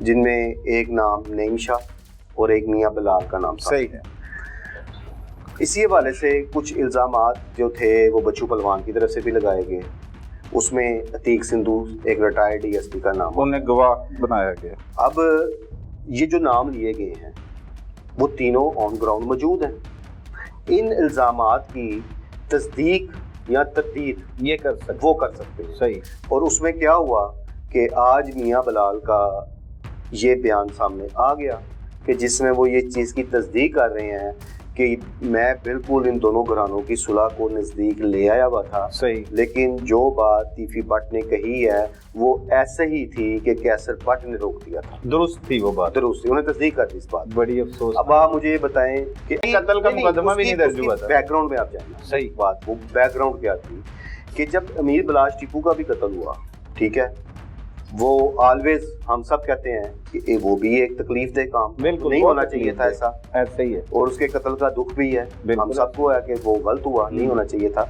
जिनमें एक नाम नईम शाह और एक मियां बिलाल का नाम। सही है। इसी हवाले से कुछ इल्ज़ामात जो थे वो बच्चू पहलवान की तरफ से भी लगाए गए। उसमें अतीक सिंधु एक रिटायर्ड डीएसपी का नाम उन्हें गवाह बनाया गया। अब ये जो नाम लिए गए हैं वो तीनों ऑन ग्राउंड मौजूद हैं। इन इल्ज़ामात की तस्दीक या तर्दीद ये कर सकते, वो कर सकते हैं। सही। और उसमें क्या हुआ कि आज मियां बिलाल का ये बयान सामने आ गया कि जिसमें वो ये चीज़ की तस्दीक कर रहे हैं कि मैं बिल्कुल इन दोनों घरानों की सुलह को नज़दीक ले आया हुआ था। सही। लेकिन जो बात तीफी भट्ट ने कही है वो ऐसे ही थी कि कैसर भट्ट ने रोक दिया था। दुरुस्त थी वो बात। दुरुस्त थी, उन्हें तस्दीक कर दी इस बात। बड़ी अफसोस। अब आप मुझे ये बताएं कि कत्ल का मुकदमा भी नहीं दर्ज हुआ था। बैकग्राउंड में आप जाएंगे। सही बात, वो बैकग्राउंड क्या थी कि जब अमीर बिलाल टीपू का भी कत्ल हुआ, ठीक है, वो ऑलवेज हम सब कहते हैं कि वो भी एक तकलीफ दे काम, बिल्कुल नहीं होना चाहिए था ऐसा ही है, और उसके कत्ल का दुख भी है हम सबको है कि वो गलत हुआ, नहीं होना चाहिए था।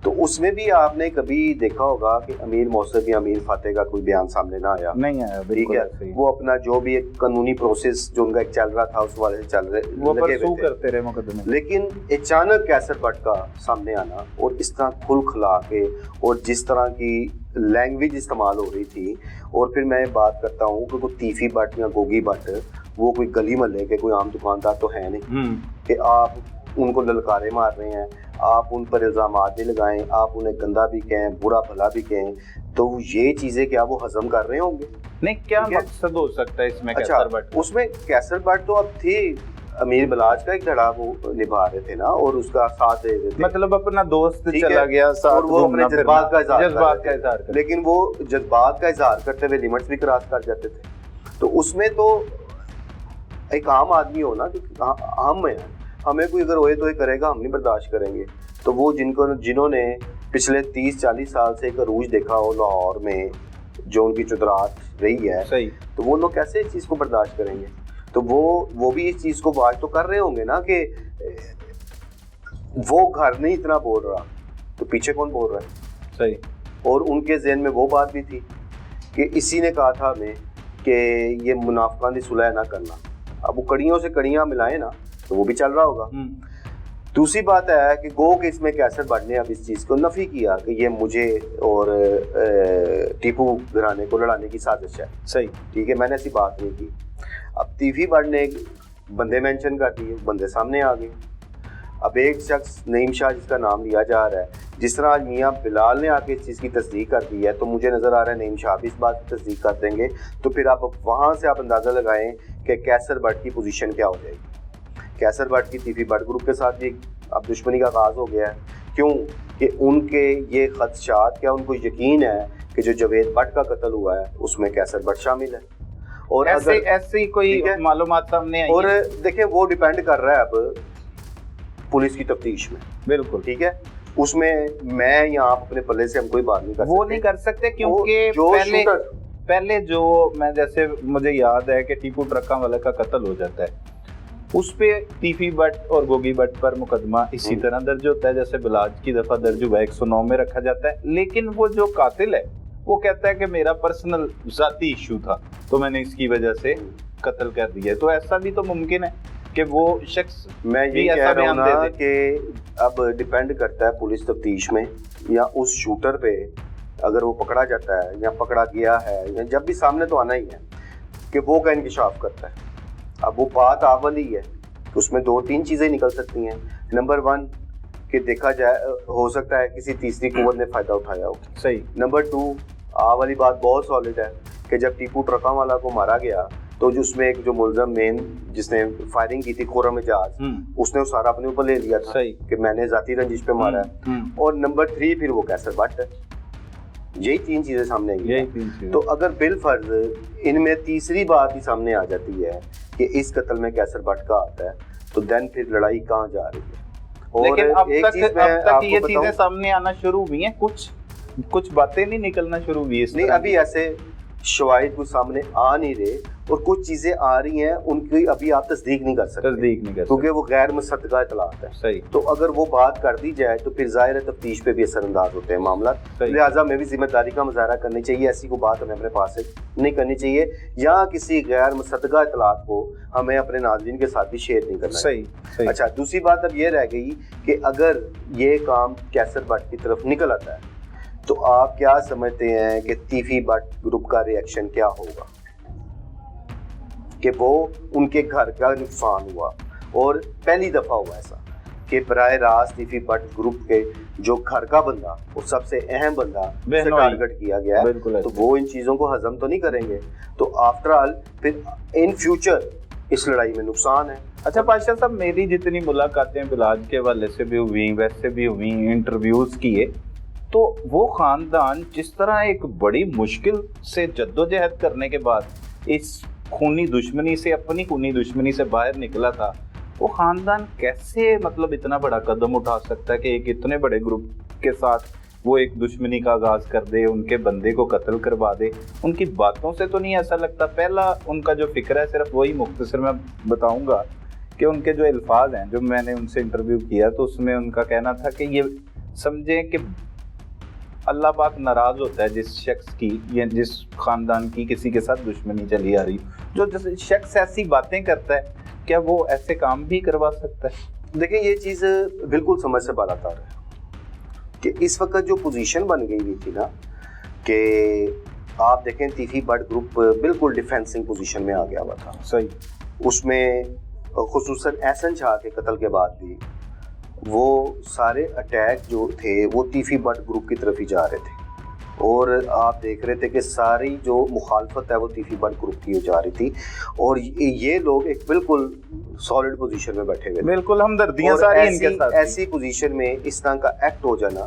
तो उसमें भी आपने कभी देखा होगा कि अमीर मौसम या अमीर फाते का कोई बयान सामने ना आया, नहीं आया। ठीक है, वो अपना जो भी एक कानूनी प्रोसेस जो उनका एक चल रहा था उस वाले से चल रहे, वो परसू करते रहे मुकदमे। लेकिन अचानक कैसर भट्ट का सामने आना और इस तरह खुल खिला के और जिस तरह की लैंग्वेज इस्तेमाल हो रही थी, और फिर मैं बात करता हूँ कि कोई तीफी भट्ट या गोगी भट्ट वो कोई गली महल्ले के कोई आम दुकानदार तो है नहीं कि आप उनको ललकारे मार रहे हैं, आप उन पर इल्ज़ामात नहीं लगाएं, आप उन्हें गंदा भी कहें, बुरा भला भी कहें, तो ये चीज़ें क्या वो हजम कर रहे होंगे? नहीं, क्या मकसद हो सकता है इसमें? अच्छा, कैसर भट्ट, उसमें कैसर भट्ट तो अब थी अमीर बिलाज का एक धड़ा वो निभा रहे थे ना, और उसका साथ दे रहे थे, मतलब अपना दोस्त चला गया साथ, और वो अपने जज्बात का इजहार कर, लेकिन वो जज्बात का इजहार करते हुए लिमिट्स भी क्रॉस कर जाते थे। तो उसमें तो एक आम आदमी हो ना, हम है, हमें कोई अगर होए तो ये करेगा, हम नहीं बर्दाश्त करेंगे। तो वो जिन्होंने पिछले 30-40 साल से एक अरूज देखा हो लाहौर में, जो उनकी चुदरात रही है, सही, तो वो लोग कैसे इस चीज़ को बर्दाश्त करेंगे? तो वो भी इस चीज़ को वाज तो कर रहे होंगे ना कि वो घर नहीं इतना बोल रहा तो पीछे कौन बोल रहा है? सही। और उनके ज़हन में वो बात भी थी कि इसी ने कहा था हमें कि ये मुनाफिकां दी सुलह ना करना। अब वो कड़ियों से कड़ियाँ मिलाएं ना, तो वो भी चल रहा होगा। दूसरी बात है कि गो के इसमें कैसर भट्ट ने अब इस चीज़ को नफ़ी किया कि ये मुझे और टीपू घराने को लड़ाने की साजिश है। सही, ठीक है, मैंने ऐसी बात नहीं की। अब तीफी भट्ट ने बंदे मेंशन कर दिए, बंदे सामने आ गए। अब एक शख्स नईम शाह जिसका नाम लिया जा रहा है, जिस तरह आज मियाँ बिलाल ने आके इस चीज़ की तस्दीक कर दी है, तो मुझे नज़र आ रहा है नईम शाह भी इस बात की तस्दीक कर देंगे। तो फिर आप वहाँ से आप अंदाज़ा लगाएं कि कैसर भट्ट की पोजीशन क्या हो जाएगी। कैसर भट्ट की तीफी भट्ट ग्रुप के साथ भी अब दुश्मनी का आगाज़ हो गया है। क्यों कि उनके ये खदशात, क्या उनको यकीन है कि जो जवेद भट्ट का कत्ल हुआ है उसमें कैसर भट्ट शामिल है? और ऐसी कोई मालूमात सामने आई? और देखिए वो डिपेंड कर रहा है अब पुलिस की तफ्तीश में। बिल्कुल ठीक है, اس میں میں یا آپ اپنے پلے سے ہم کوئی بات نہیں کر سکتے. وہ نہیں کر سکتے کیونکہ پہلے جو میں جیسے مجھے یاد ہے کہ ٹیپو ٹرکاں والے کا قتل ہو جاتا ہے, اس پہ تیفی بٹ اور گوگی بٹ پر مقدمہ اسی طرح درج ہوتا ہے جیسے بلاج کی دفعہ درج ہوا 109 میں رکھا جاتا ہے, لیکن وہ جو قاتل ہے وہ کہتا ہے کہ میرا پرسنل ذاتی ایشو تھا تو میں نے اس کی وجہ سے قتل کر دیا. تو ایسا بھی تو ممکن ہے کہ وہ شخص, میں یہ کہہ رہا ہوں نا کہ اب ڈیپینڈ کرتا ہے پولیس تفتیش میں یا اس شوٹر پہ, اگر وہ پکڑا جاتا ہے یا پکڑا گیا ہے یا جب بھی سامنے تو آنا ہی ہے کہ وہ کا انکشاف کرتا ہے. اب وہ بات آپ والی ہے کہ اس میں 2-3 چیزیں نکل سکتی ہیں. نمبر 1 کہ دیکھا جائے ہو سکتا ہے کسی تیسری قوت نے فائدہ اٹھایا ہو. صحیح. نمبر 2 آپ والی بات بہت سالڈ ہے کہ جب ٹیپو ٹرکاں والا کو مارا گیا تو اس میں ایک جو ملزم مین جس نے فائرنگ کی تھی خرم اجاز, اس نے سارا اپنے اوپر لے لیا تھا کہ میں نے ذاتی رنجش پہ مارا ہے. اور نمبر 3 پھر وہ کیسر بٹ ہے. یہی 3 چیزیں سامنے آئی. تو اگر بالفرض ان میں تیسری بات ہی سامنے آ جاتی ہے کہ اس قتل میں کیسر بٹ کا آتا ہے تو دین پھر لڑائی کہاں جا رہی ہے. لیکن اب تک یہ چیزیں سامنے آنا شروع ہوئی ہیں, کچھ باتیں نہیں نکلنا شروع ہوئی ہیں. نہیں ابھی ایسے شواہد کو سامنے آ نہیں رہے اور کچھ چیزیں آ رہی ہیں ان کی ابھی آپ تصدیق نہیں کر سکتے کیونکہ وہ غیر مصدقہ اطلاعات ہے. صحیح. تو اگر وہ بات کر دی جائے تو پھر ظاہر تفتیش پہ بھی اثر انداز ہوتے ہیں معاملات. لہٰذا ہمیں بھی ذمہ داری کا مظاہرہ کرنی چاہیے, ایسی کوئی بات ہمیں اپنے پاس سے نہیں کرنی چاہیے یا کسی غیر مصدقہ اطلاعات کو ہمیں اپنے ناظرین کے ساتھ بھی شیئر نہیں کرنا. صحیح. اچھا دوسری بات اب یہ رہ گئی کہ اگر یہ کام کیسر بٹ کی طرف نکل آتا ہے تو آپ کیا سمجھتے ہیں کہ تیفی بٹ گروپ کا ری ایکشن کیا ہوگا کہ وہ ان کے گھر کا نقصان ہوا اور پہلی دفعہ ہوا ایسا کہ براہ راست تیفی بٹ گروپ کے جو گھر کا بندہ اور سب سے اہم بندہ سے ٹارگٹ کیا گیا ہے تو وہ ان چیزوں کو ہضم تو نہیں کریں گے. تو آفٹر آل پھر ان فیوچر اس لڑائی میں نقصان ہے. اچھا پاشا صاحب, میری جتنی ملاقاتیں بلاج کے حوالے سے بھی ہوئی, ویسے بھی ہوئی, انٹرویوز کیے, تو وہ خاندان جس طرح ایک بڑی مشکل سے جدوجہد کرنے کے بعد اس خونی دشمنی سے, اپنی خونی دشمنی سے باہر نکلا تھا, وہ خاندان کیسے مطلب اتنا بڑا قدم اٹھا سکتا ہے کہ ایک اتنے بڑے گروپ کے ساتھ وہ ایک دشمنی کا آغاز کر دے, ان کے بندے کو قتل کروا دے. ان کی باتوں سے تو نہیں ایسا لگتا. پہلا ان کا جو فکر ہے, صرف وہی مختصر میں بتاؤں گا کہ ان کے جو الفاظ ہیں, جو میں نے ان سے انٹرویو کیا تو اس میں ان کا کہنا تھا کہ یہ سمجھیں کہ اللہ پاک ناراض ہوتا ہے جس شخص کی یا جس خاندان کی کسی کے ساتھ دشمنی چلی آ رہی, جو جس شخص ایسی باتیں کرتا ہے کیا وہ ایسے کام بھی کروا سکتا ہے. دیکھیں یہ چیز بالکل سمجھ سے بالاتر ہے کہ اس وقت جو پوزیشن بن گئی ہوئی تھی نا کہ آپ دیکھیں تیفی بٹ گروپ بالکل ڈیفینسنگ پوزیشن میں آ گیا ہوا تھا. صحیح. اس میں خصوصاً احسن شاہ کے قتل کے بعد بھی وہ سارے اٹیک جو تھے وہ تیفی بٹ گروپ کی طرف ہی جا رہے تھے اور آپ دیکھ رہے تھے کہ ساری جو مخالفت ہے وہ تیفی بٹ گروپ کی جا رہی تھی اور یہ لوگ ایک بالکل سالڈ پوزیشن میں بیٹھے ہوئے, بالکل ہمدردیاں ساری ان کے ساتھ. ایسی پوزیشن میں اس طرح کا ایکٹ ہو جانا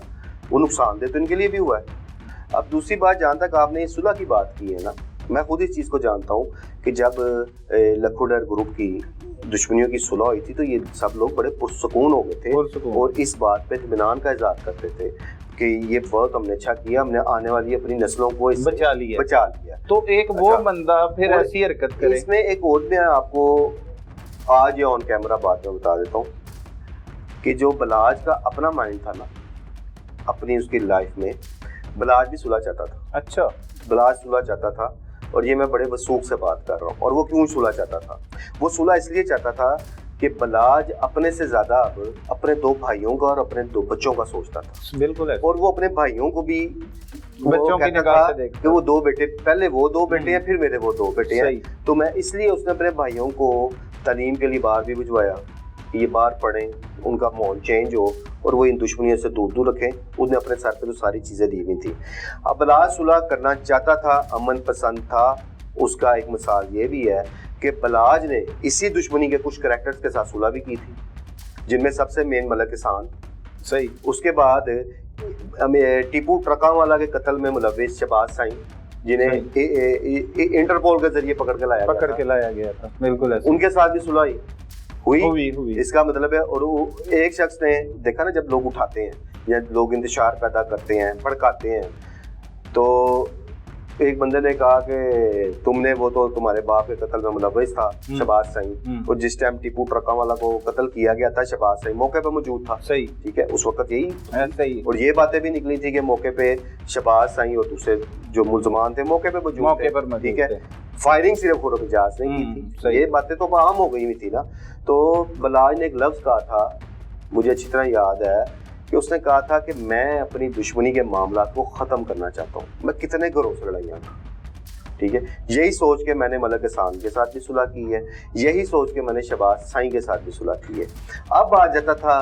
وہ نقصان دہ تو ان کے لیے بھی ہوا ہے. اب دوسری بات, جہاں تک آپ نے صلح کی بات کی ہے نا, میں خود اس چیز کو جانتا ہوں کہ جب لکھو ڈر گروپ کی دشمنیوں کی صلح ہوئی تھی تو یہ سب لوگ بڑے پرسکون ہو گئے تھے اور اس بات پہ اطمینان کا اظہار کرتے تھے کہ یہ ورک ہم نے اچھا کیا, ہم نے آنے والی اپنی نسلوں کو بچا لیا. تو ایک وہ بندہ پھر ایسی حرکت کرے. اس میں ایک اور میں آپ کو آج یہ آن کیمرہ بات میں بتا دیتا ہوں کہ جو بلاج کا اپنا مائنڈ تھا نا اپنی اس کی لائف میں, بلاج بھی صلح چاہتا تھا. اچھا. بلاج صلح چاہتا تھا اور یہ میں بڑے وثوق سے بات کر رہا ہوں. اور وہ کیوں صلح چاہتا تھا؟ وہ صلح اس لیے چاہتا تھا کہ بلاج اپنے سے زیادہ اب اپنے 2 بھائیوں کا اور اپنے 2 بچوں کا سوچتا تھا. بالکل. اور وہ اپنے بھائیوں کو بھی بچوں کی نگاہ سے دیکھتا کہ وہ 2 بیٹے, پہلے وہ 2 بیٹے ہیں پھر میرے وہ 2 بیٹے ہیں. تو میں اس لیے اس نے اپنے بھائیوں کو تعلیم کے لیے باہر بھی بھجوایا کہ یہ باہر پڑھیں, ان کا ماحول چینج ہو اور وہ ان دشمنیوں سے دور دور رکھیں. اس نے اپنے سر پہ تو ساری چیزیں دی ہوئی تھیں. اب بلاج صلح کرنا چاہتا تھا, امن پسند تھا. اس کا ایک مثال یہ بھی ہے کہ بلاج نے اسی دشمنی کے کچھ کریکٹرز کے ساتھ صلح بھی کی تھی جن میں سب سے مین ملک احسان. صحیح. اس کے بعد ٹیپو ٹرکاں والا کے قتل میں ملوث شہباز سائیں جنہیں انٹرپول کے ذریعے پکڑ کے لایا گیا تھا. بالکل. ان کے ساتھ بھی صلح ہوئی. اس کا مطلب ہے, اور ایک شخص نے دیکھا نا جب لوگ اٹھاتے ہیں या लोग इंतशार पैदा करते हैं, भड़काते हैं। तो एक बंदे ने कहा कि तुमने वो तो तुम्हारे बाप के कत्ल में मुलव्वस था शहबाज सईद, और जिस टाइम टीपू ट्रका वाला को कत्ल किया गया था शहबाज सईद मौके पे मौजूद था। सही, ठीक है, उस वक्त यही सही। और ये बातें भी निकली थी कि मौके पे शहबाज सईद और दूसरे जो मुलजमान थे मौके पे मौजूद थे। ठीक है, फायरिंग सिर्फ खुरम इजाज ने की थी। ये बातें तो आम हो गई हुई थी ना। तो बलाज ने एक लफ्ज कहा था, मुझे अच्छी तरह याद है कि उसने कहा था कि मैं अपनी दुश्मनी के मामला को ख़त्म करना चाहता हूँ। मैं कितने घरों से लड़ाइयाँ, ठीक है, यही सोच के मैंने मलक हसन के साथ भी सुलह की है, यही सोच के मैंने शहबाज सईद के साथ भी सुलह की है। अब आ जाता था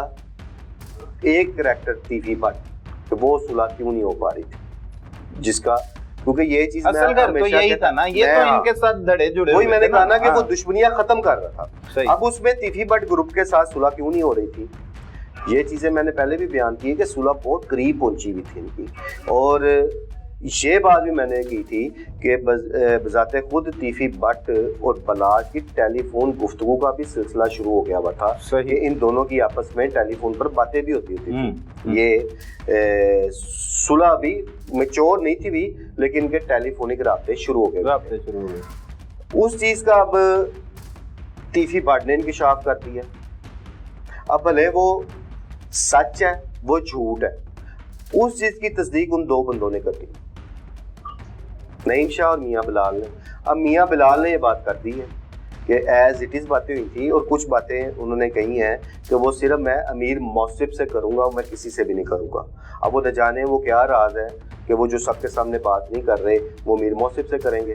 एक करैक्टर तीफी भट्ट कि वो सुलह क्यों नहीं हो पा रही थी, जिसका क्योंकि ये चीज असल घर तो यही था ना, ये तो इनके साथ धड़े जुड़े वही मैंने कहा ना कि वो दुश्मनियां खत्म कर रहा था। अब उसमें तीफी भट्ट ग्रुप के साथ सुलह क्यों नहीं हो रही थी, ये चीजें मैंने पहले भी बयान की है कि सुलह बहुत करीब पहुंची हुई थी इनकी। और ये बात भी मैंने की थी कि बजाते खुद तीफी भट्ट और बलाज की टेलीफोन गुफ्तगू का भी सिलसिला शुरू हो गया हुआ था कि इन दोनों की आपस में टेलीफोन पर बातें भी होती थी। ये सुलह भी मैच्योर नहीं थी भी, लेकिन इनके टेलीफोनिक राब्ते शुरू हो गए। उस चीज का अब तीफी भट्ट ने इंकशाफ कर दिया। अब भले वो सच है वो झूठ है, उस चीज की तस्दीक उन दो बंदों ने कर दी, नईम शाह और मियां बिलाल ने। अब मियां बिलाल ने ये बात कर दी है कि एज इट इज बातें हुई थी, और कुछ बातें उन्होंने कही हैं कि वो सिर्फ मैं अमीर मौसिफ से करूंगा, मैं किसी से भी नहीं करूंगा। अब वो न जाने वो क्या राज है कि वो जो सबके सामने बात नहीं कर रहे वो अमीर मौसिफ से करेंगे।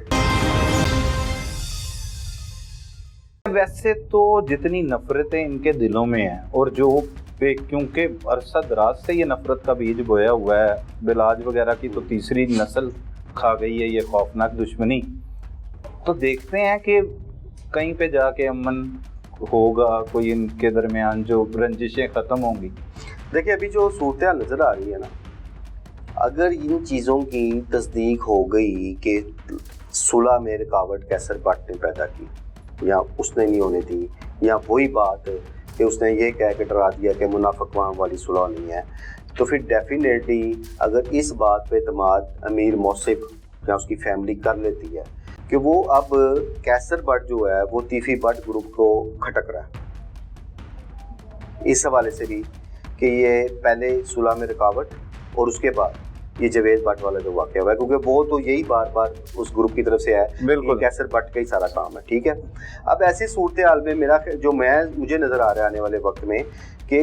वैसे तो जितनी नफरतें इनके दिलों में हैं, और जो क्योंकि अरसद दराज से ये नफरत का बीज बोया हुआ है, बिलाज वगैरह की तो तीसरी नस्ल खा गई है ये खौफनाक दुश्मनी, तो देखते हैं कि कहीं पे जाके अमन होगा कोई इनके दरमियान, जो रंजिशें ख़त्म होंगी। देखिए अभी जो सूरत नज़र आ रही है ना, अगर इन चीज़ों की तस्दीक हो गई कि सुलह में रुकावट कैसर भट्ट ने पैदा की या उसने नहीं होने दी, या वही बात कि उसने ये कह के डरा दिया कि मुनाफिक वाली सुलह नहीं है, तो फिर डेफिनेटली अगर इस बात पे एतमाद अमीर मौसिफ या उसकी फैमिली कर लेती है कि वो अब कैसर भट्ट जो है वो तीफी भट्ट ग्रुप को खटक रहा है, इस हवाले से भी कि ये पहले सुलह में रुकावट और उसके बाद ये जवेद भट्ट वाला जो वाक़या हुआ है, क्योंकि वो तो यही बार बार उस ग्रुप की तरफ से है, ये कैसर भट्ट का ही सारा काम है। ठीक है, अब ऐसी सूरत हाल में मुझे नज़र आ रहा है आने वाले वक्त में कि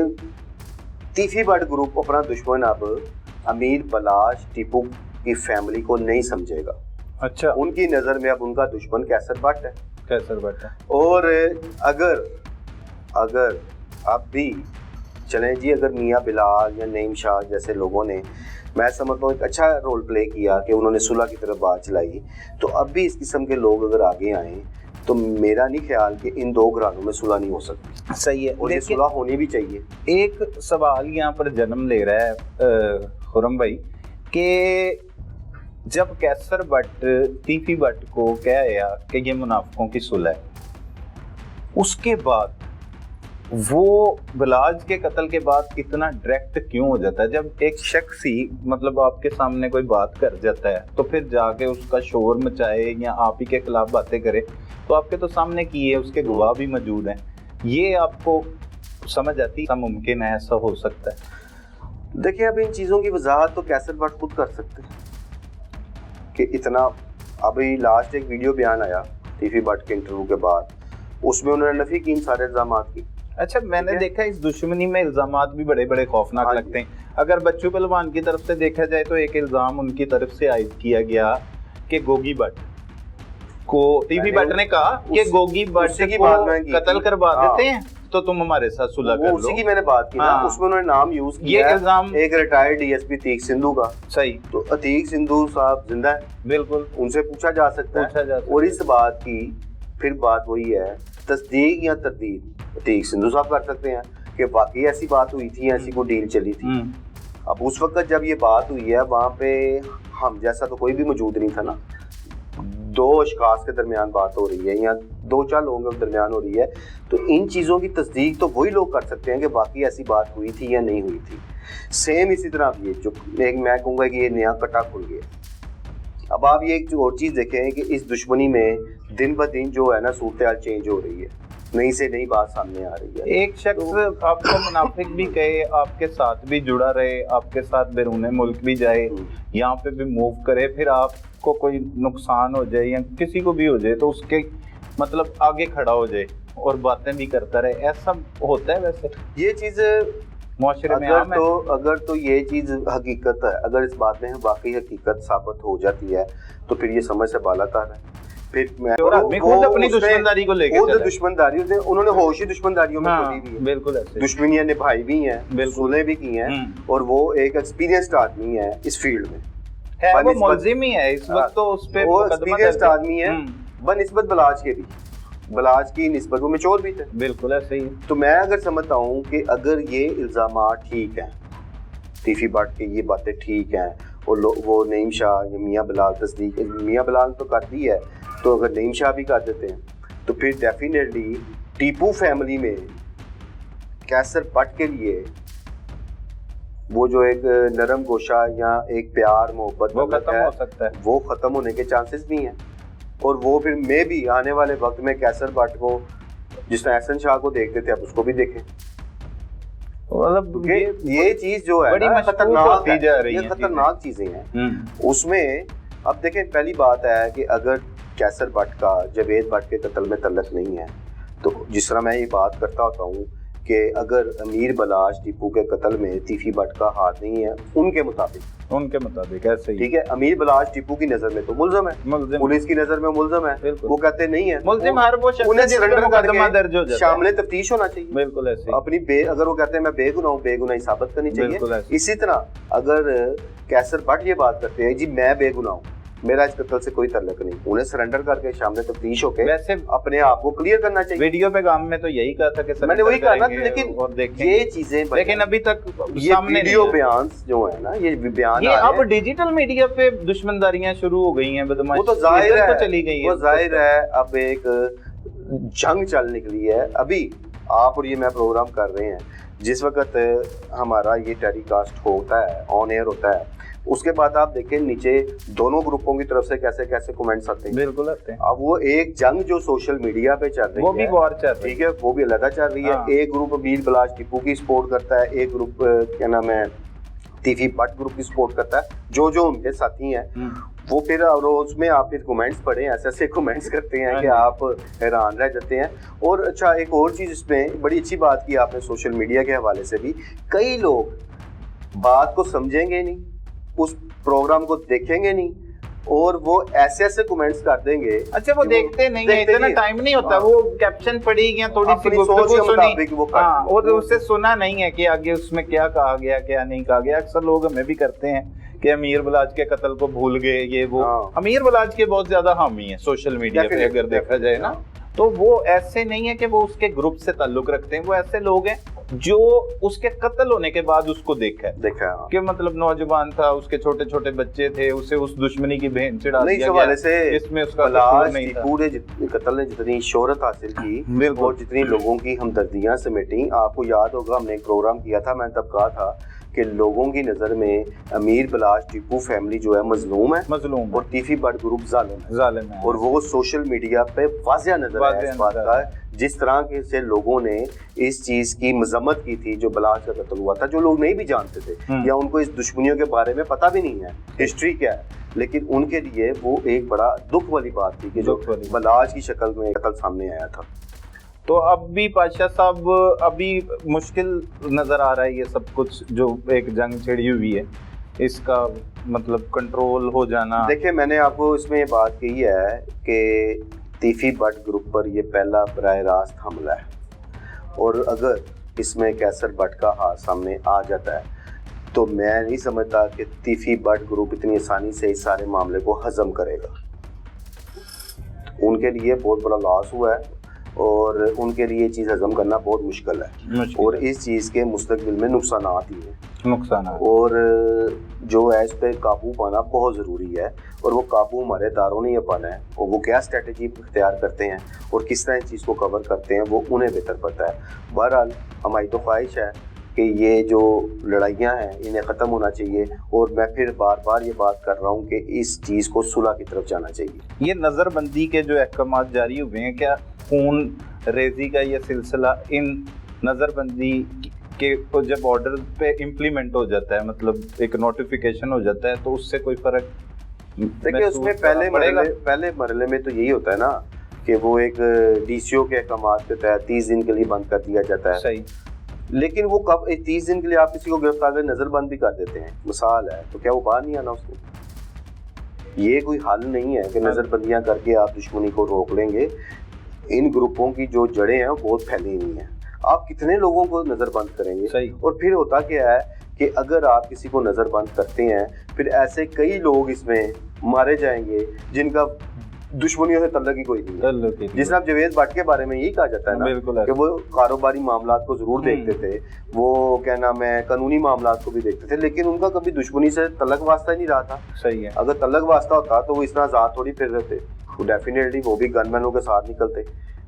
तीफी भट्ट ग्रुप अपना दुश्मन अब अमीर बलाश टीपू की फैमिली को नहीं समझेगा। अच्छा, उनकी नज़र में अब उनका दुश्मन कैसर भट्ट है। कैसर भट्ट है। और अगर अब भी चलें जी, अगर मियाँ बिलाल या नईम शाह जैसे लोगों ने, मैं समझता हूँ, एक अच्छा रोल प्ले किया कि उन्होंने सुलह की तरफ बात चलाई, तो अब भी इस किस्म के लोग अगर आगे आएँ तो मेरा नहीं ख्याल कि इन दो घरानों में सुलह नहीं हो सकती। सही है, और ये सुलह होनी भी चाहिए। एक सवाल यहाँ पर जन्म ले रहा है खुरम भाई कि जब कैसर भट्ट तीफी भट्ट को कहा कि ये मुनाफिकों की सुलह है, उसके बाद वो बिलाज के कत्ल के बाद इतना डायरेक्ट क्यों हो जाता है? जब एक शख्स ही मतलब आपके सामने कोई बात कर जाता है तो फिर जाके उसका शोर मचाए या आप ही के खिलाफ बातें करे, तो आपके तो सामने की है, उसके गवाह भी मौजूद हैं, ये आपको समझ आती है? मुमकिन है ऐसा हो सकता है? देखिए अब इन चीज़ों की वजाहत तो कैसर भट्ट खुद कर सकते हैं कि इतना, अभी लास्ट एक वीडियो बयान आया तीफी भट्ट के इंटरव्यू के बाद, उसमें उन्होंने नफी की इन सारे इल्जाम की। अच्छा, मैंने देखा इस दुश्मनी में इल्जामात भी बड़े बड़े खौफनाक लगते हैं। अगर बच्चू पहलवान की तरफ से देखा जाए तो एक इल्जाम उनकी तरफ से आयद किया गया कि गोगी भट्ट को तीफी भट्ट ने कहा कि गोगी भट्ट को कत्ल करवा देते हैं तो तुम हमारे साथ सुलह कर लो। उसी की मैंने बात की ना, उसमें उन्होंने नाम यूज किया, ये इल्जाम एक रिटायर्ड डीएसपी अतीक सिंधु का। सही, तो अतीक सिंधु साहब जिंदा है, बिल्कुल, उनसे पूछा जा सकता है। और इस बात की फिर बात वही है, तस्दीक या तरदीद अतीक सिंधु साहब कर सकते हैं कि वाकई ऐसी बात हुई थी, ऐसी कोई डील चली थी। अब उस वक्त जब ये बात हुई है वहाँ पे हम जैसा तो कोई भी मौजूद नहीं था ना, दो अशखास के दरमियान बात हो रही है या 2-4 लोगों के दरमियान हो रही है, तो इन चीज़ों की तस्दीक तो वही लोग कर सकते हैं कि बाकी ऐसी बात हुई थी या नहीं हुई थी। सेम इसी तरह ये जो एक मैं कहूँगा कि ये नया कटा खुल गया। अब आप ये एक जो और चीज़ देखें कि इस दुश्मनी में दिन ब दिन जो है ना सूरत हाल चेंज हो रही है, नई से नई बात सामने आ रही है। एक शख्स आपको मुनाफिक भी कहे, आपके साथ भी जुड़ा रहे, आपके साथ बैरून मुल्क भी जाए, यहाँ पे भी मूव करे, फिर आपको कोई नुकसान हो जाए या किसी को भी हो जाए तो उसके मतलब आगे खड़ा हो जाए और बातें भी करता रहे, ऐसा होता है वैसे ये चीज़ मुआशरे में आम है? अगर तो ये चीज़ हकीकत है, अगर इस बात में वाकई हकीकत साबित हो जाती है तो फिर ये समझ से बालातर है। फिर मैं खुद अपनी दुश्मनदारी को लेकर दुश्मनदारी उन्होंने होश ही दुश्मनदारियों में खोली भी है, बिल्कुल ऐसे दुश्मनियां निभाई भी हैं, सुलह भी की हैं, और वो एक एक्सपीरियंस्ड आदमी है इस फील्ड में, है वो मुलजिम ही है इस वक्त, तो उस पे वो एक्सपीरियंस्ड आदमी है बनिस्बत बलाज के भी, बलाज की निस्बत वो मैच्योर भी थे। बिल्कुल ऐसे ही। तो मैं अगर समझता हूँ कि अगर ये इल्जामात ठीक हैं, तीफी भट्ट के ये बातें ठीक हैं, और वो नईम शाह या मियाँ बिलाल तस्दीक, मियाँ बिलाल तो कर दी है, तो अगर नईम शाह भी कर देते हैं तो फिर डेफिनेटली टीपू फैमिली में कैसर भट्ट के लिए वो जो एक नरम गोशा या एक प्यार मोहब्बत वो खत्म हो सकता है, वो खत्म होने के चांसेस भी हैं। और वो फिर मे भी आने वाले वक्त में कैसर भट्ट को जिस तरह एहसन शाह को देखते थे अब उसको भी देखें। मतलब ये चीज जो है बड़ी खतरनाक है, ये खतरनाक चीजें हैं। उसमें अब देखें, पहली बात है कि अगर कैसर भट्ट का जावेद भट्ट के कत्ल में तल्लक नहीं है, तो जिस तरह मैं ये बात करता होता हूँ कि अगर अमीर बलाश टीपू के कत्ल में तीफी भट्ट का हाथ नहीं है, उनके मुताबिक ऐसे ही, ठीक है, अमीर बलाश टीपू की नजर में तो मुल्ज़िम है, पुलिस की नजर में मुल्ज़िम है, वो कहते नहीं है मुल्ज़िम, हर वो शख्स उन्हें सरेंडर मुकदमा दर्ज हो जाता है, शामिल तफ्तीश होना चाहिए। बिल्कुल ऐसे अपनी अगर वो कहते हैं मैं बेगुनाह हूँ, बेगुनाही साबित करनी चाहिए। इसी तरह अगर कैसर भट्ट ये बात करते हैं जी मैं बेगुनाह हूँ, मेरा इस कत्ल से कोई ताल्लुक नहीं, उन्हें सरेंडर करके सामने तफ्तीश होके वैसे अपने आप को क्लियर करना चाहिए। वीडियो पे काम में तो यही कहा था कि मैंने वही कहा ना, लेकिन ये चीजें, लेकिन अभी तक ये वीडियो बयान जो है ना, ये बयान अब डिजिटल मीडिया पे दुश्मनदारियां शुरू हो गई हैं, बदमाशी वो तो जाहिर है, चली गई है, वो जाहिर है। अब एक जंग चल निकली है, अभी आप और ये मैं प्रोग्राम कर रहे हैं, जिस वक्त हमारा ये टेलीकास्ट होता है, ऑन एयर होता है, उसके बाद आप देखें नीचे दोनों ग्रुपों की तरफ से कैसे कैसे कमेंट्स आते हैं। बिल्कुल आते हैं। अब वो एक जंग जो सोशल मीडिया पे चल रही है, वो भी वॉर चल रही है, ठीक है, वो भी अलग चल रही है। एक ग्रुप अमीर बलाश टीपू की सपोर्ट करता है, एक ग्रुप क्या नाम है तीफी भट्ट ग्रुप की सपोर्ट करता है, जो उनके साथी हैं वो फिर उसमें आप फिर कमेंट्स पढ़ें, ऐसे कमेंट्स करते हैं कि आप हैरान रह जाते हैं। और अच्छा, एक और चीज़ इसमें बड़ी अच्छी बात की आपने सोशल मीडिया के हवाले से भी, कई लोग बात को समझेंगे नहीं, उस प्रोग्राम को देखेंगे नहीं, और वो ऐसे ऐसे कमेंट्स कर देंगे। अच्छा, वो देखते नहीं है, इतना टाइम नहीं होता, वो कैप्शन पढ़ी गया, थोड़ी सी गुफ्तगू सुनी, और उससे सुना नहीं है कि आगे उसमें क्या कहा गया क्या नहीं कहा गया। अक्सर लोग हमें भी करते हैं कि अमीर बलाज के कत्ल को भूल गए, ये वो। अमीर बलाज के बहुत ज्यादा हामी है सोशल मीडिया पे अगर देखा जाए ना, तो वो ऐसे नहीं है कि वो उसके ग्रुप से ताल्लुक रखते हैं, वो ऐसे लोग हैं जो उसके कत्ल होने के बाद उसको देखा कि मतलब नौजवान था, उसके छोटे छोटे बच्चे थे, उसे उस दुश्मनी की भेंट चढ़ा दिया गया, इसमें उसका कसूर नहीं था। पूरे कत्ल ने जितनी शोहरत हासिल की और जितनी लोगों की हमदर्दियां समेटी, आपको याद होगा हमने एक प्रोग्राम किया था, मैं तब कहा था कि लोगों की नजर में अमीर बलाश टीपू फैमिली जो है मजलूम है, और तीफी भट्ट ग्रुप जालिम है, और वो सोशल मीडिया पे वाज़िया नजर है इस बात का, जिस तरह के से लोगों ने इस चीज की मजम्मत की थी जो बलाश का कत्ल हुआ था, जो लोग नहीं भी जानते थे या उनको इस दुश्मनियों के बारे में पता भी नहीं है, हिस्ट्री क्या है, लेकिन उनके लिए वो एक बड़ा दुख वाली बात थी कि जो बलाश की शक्ल में कत्ल सामने आया था। तो अब भी पाशा साहब, अभी मुश्किल नजर आ रहा है ये सब कुछ जो एक जंग छिड़ी हुई है, इसका मतलब कंट्रोल हो जाना। देखिए, मैंने आपको इसमें ये बात कही है कि तीफी भट्ट ग्रुप पर ये पहला बराह रास्त हमला है, और अगर इसमें कैसर भट्ट का हाथ सामने आ जाता है तो मैं नहीं समझता कि तीफी भट्ट ग्रुप इतनी आसानी से इस सारे मामले को हजम करेगा। उनके लिए बहुत बड़ा लॉस हुआ है, اور ان کے لیے یہ چیز ہضم کرنا بہت مشکل ہے اور اس چیز کے مستقبل میں نقصانات ہی ہیں اور جو ہے اس پہ قابو پانا بہت ضروری ہے اور وہ قابو ہمارے اداروں نے یہ پانا ہے اور وہ کیا اسٹریٹجی اختیار کرتے ہیں اور کس طرح اس چیز کو کور کرتے ہیں وہ انہیں بہتر پتہ ہے۔ بہرحال ہماری تو خواہش ہے کہ یہ جو لڑائیاں ہیں انہیں ختم ہونا چاہیے اور میں پھر بار بار یہ بات کر رہا ہوں کہ اس چیز کو صلح کی طرف جانا چاہیے۔ یہ نظر بندی کے جو احکامات جاری ہوئے ہیں، کیا خون ریزی کا یہ سلسلہ ان نظر بندی کے جب آرڈر پہ امپلیمنٹ ہو جاتا ہے، مطلب ایک نوٹیفیکیشن ہو جاتا ہے، تو اس سے کوئی فرق دیکھیں اس میں پہلے مرحلے میں تو یہی ہوتا ہے نا کہ وہ ایک ڈی سی او کے احکامات کے تحت 30 دن کے لیے بند کر دیا جاتا ہے۔ صحیح، لیکن وہ کب 30 دن کے لیے آپ کسی کو گرفتار کر نظر بند بھی کر دیتے ہیں، مثال ہے، تو کیا وہ باہر نہیں آنا اس کو؟ یہ کوئی حل نہیں ہے کہ نظر بندیاں کر کے آپ دشمنی کو روک لیں گے۔ ان گروپوں کی جو جڑیں ہیں وہ بہت پھیلی ہوئی ہیں، آپ کتنے لوگوں کو نظر بند کریں گے؟ اور پھر ہوتا کیا ہے کہ اگر آپ کسی کو نظر بند کرتے ہیں پھر ایسے کئی لوگ اس میں مارے جائیں گے جن کا دشمنیوں سے تعلق ہی کوئی نہیں ہے۔ جس طرح جاوید بٹ کے بارے میں یہی کہا جاتا ہے نا کہ وہ کاروباری معاملات کو ضرور دیکھتے تھے، وہ کیا نام ہے قانونی معاملات کو بھی دیکھتے تھے، لیکن ان کا کبھی دشمنی سے تعلق واسطہ ہی نہیں رہا تھا۔ صحیح ہے، اگر تعلق واسطہ ہوتا تو وہ اس طرح ذات تھوڑی پھر رہتے، وہ ڈیفینیٹلی وہ بھی گن مینوں کے ساتھ نکلتے۔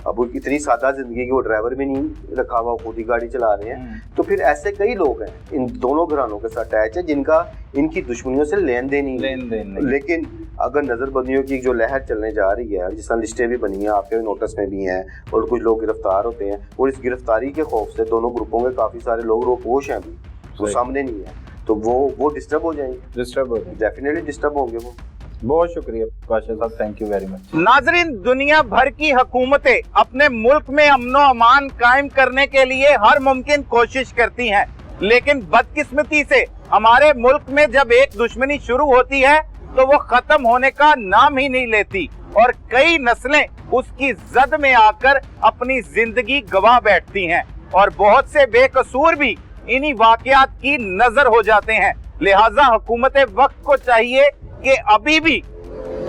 اب وہ اتنی سادہ زندگی کی وہ ڈرائیور بھی نہیں رکھا ہوا، خود ہی گاڑی چلا رہے ہیں۔ تو پھر ایسے کئی لوگ ہیں ان دونوں گھرانوں کے ساتھ اٹیچ ہے جن کا ان کی دشمنیوں سے لین دین نہیں۔ لیکن اگر نظر بندیوں کی جو لہر چلنے جا رہی ہے، جس طرح لسٹیں بھی بنی ہیں، آپ کے نوٹس میں بھی ہیں، اور کچھ لوگ گرفتار ہوتے ہیں، اور اس گرفتاری کے خوف سے دونوں گروپوں کے کافی سارے لوگ روپوش ہیں ابھی، وہ سامنے نہیں ہے، تو وہ ڈسٹرب ہو جائیں گے، ڈیفینیٹلی ڈسٹرب ہوں گے وہ۔ بہت شکریہ بادشاہ صاحب، تھینک یو ویری مچ۔ ناظرین، دنیا بھر کی حکومتیں اپنے ملک میں امن و امان قائم کرنے کے لیے ہر ممکن کوشش کرتی ہیں، لیکن بدقسمتی سے ہمارے ملک میں جب ایک دشمنی شروع ہوتی ہے تو وہ ختم ہونے کا نام ہی نہیں لیتی اور کئی نسلیں اس کی زد میں آ کر اپنی زندگی گوا بیٹھتی ہیں اور بہت سے بے قصور بھی انہی واقعات کی نظر ہو جاتے ہیں۔ لہٰذا حکومت وقت کو چاہیے کہ ابھی بھی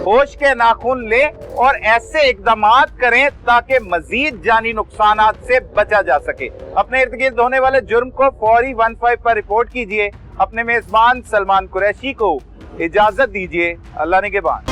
ہوش کے ناخن لیں اور ایسے اقدامات کریں تاکہ مزید جانی نقصانات سے بچا جا سکے۔ اپنے ارد گرد ہونے والے جرم کو فوری 15 پر رپورٹ کیجئے۔ اپنے میزبان سلمان قریشی کو اجازت دیجئے۔ اللہ نگہبان۔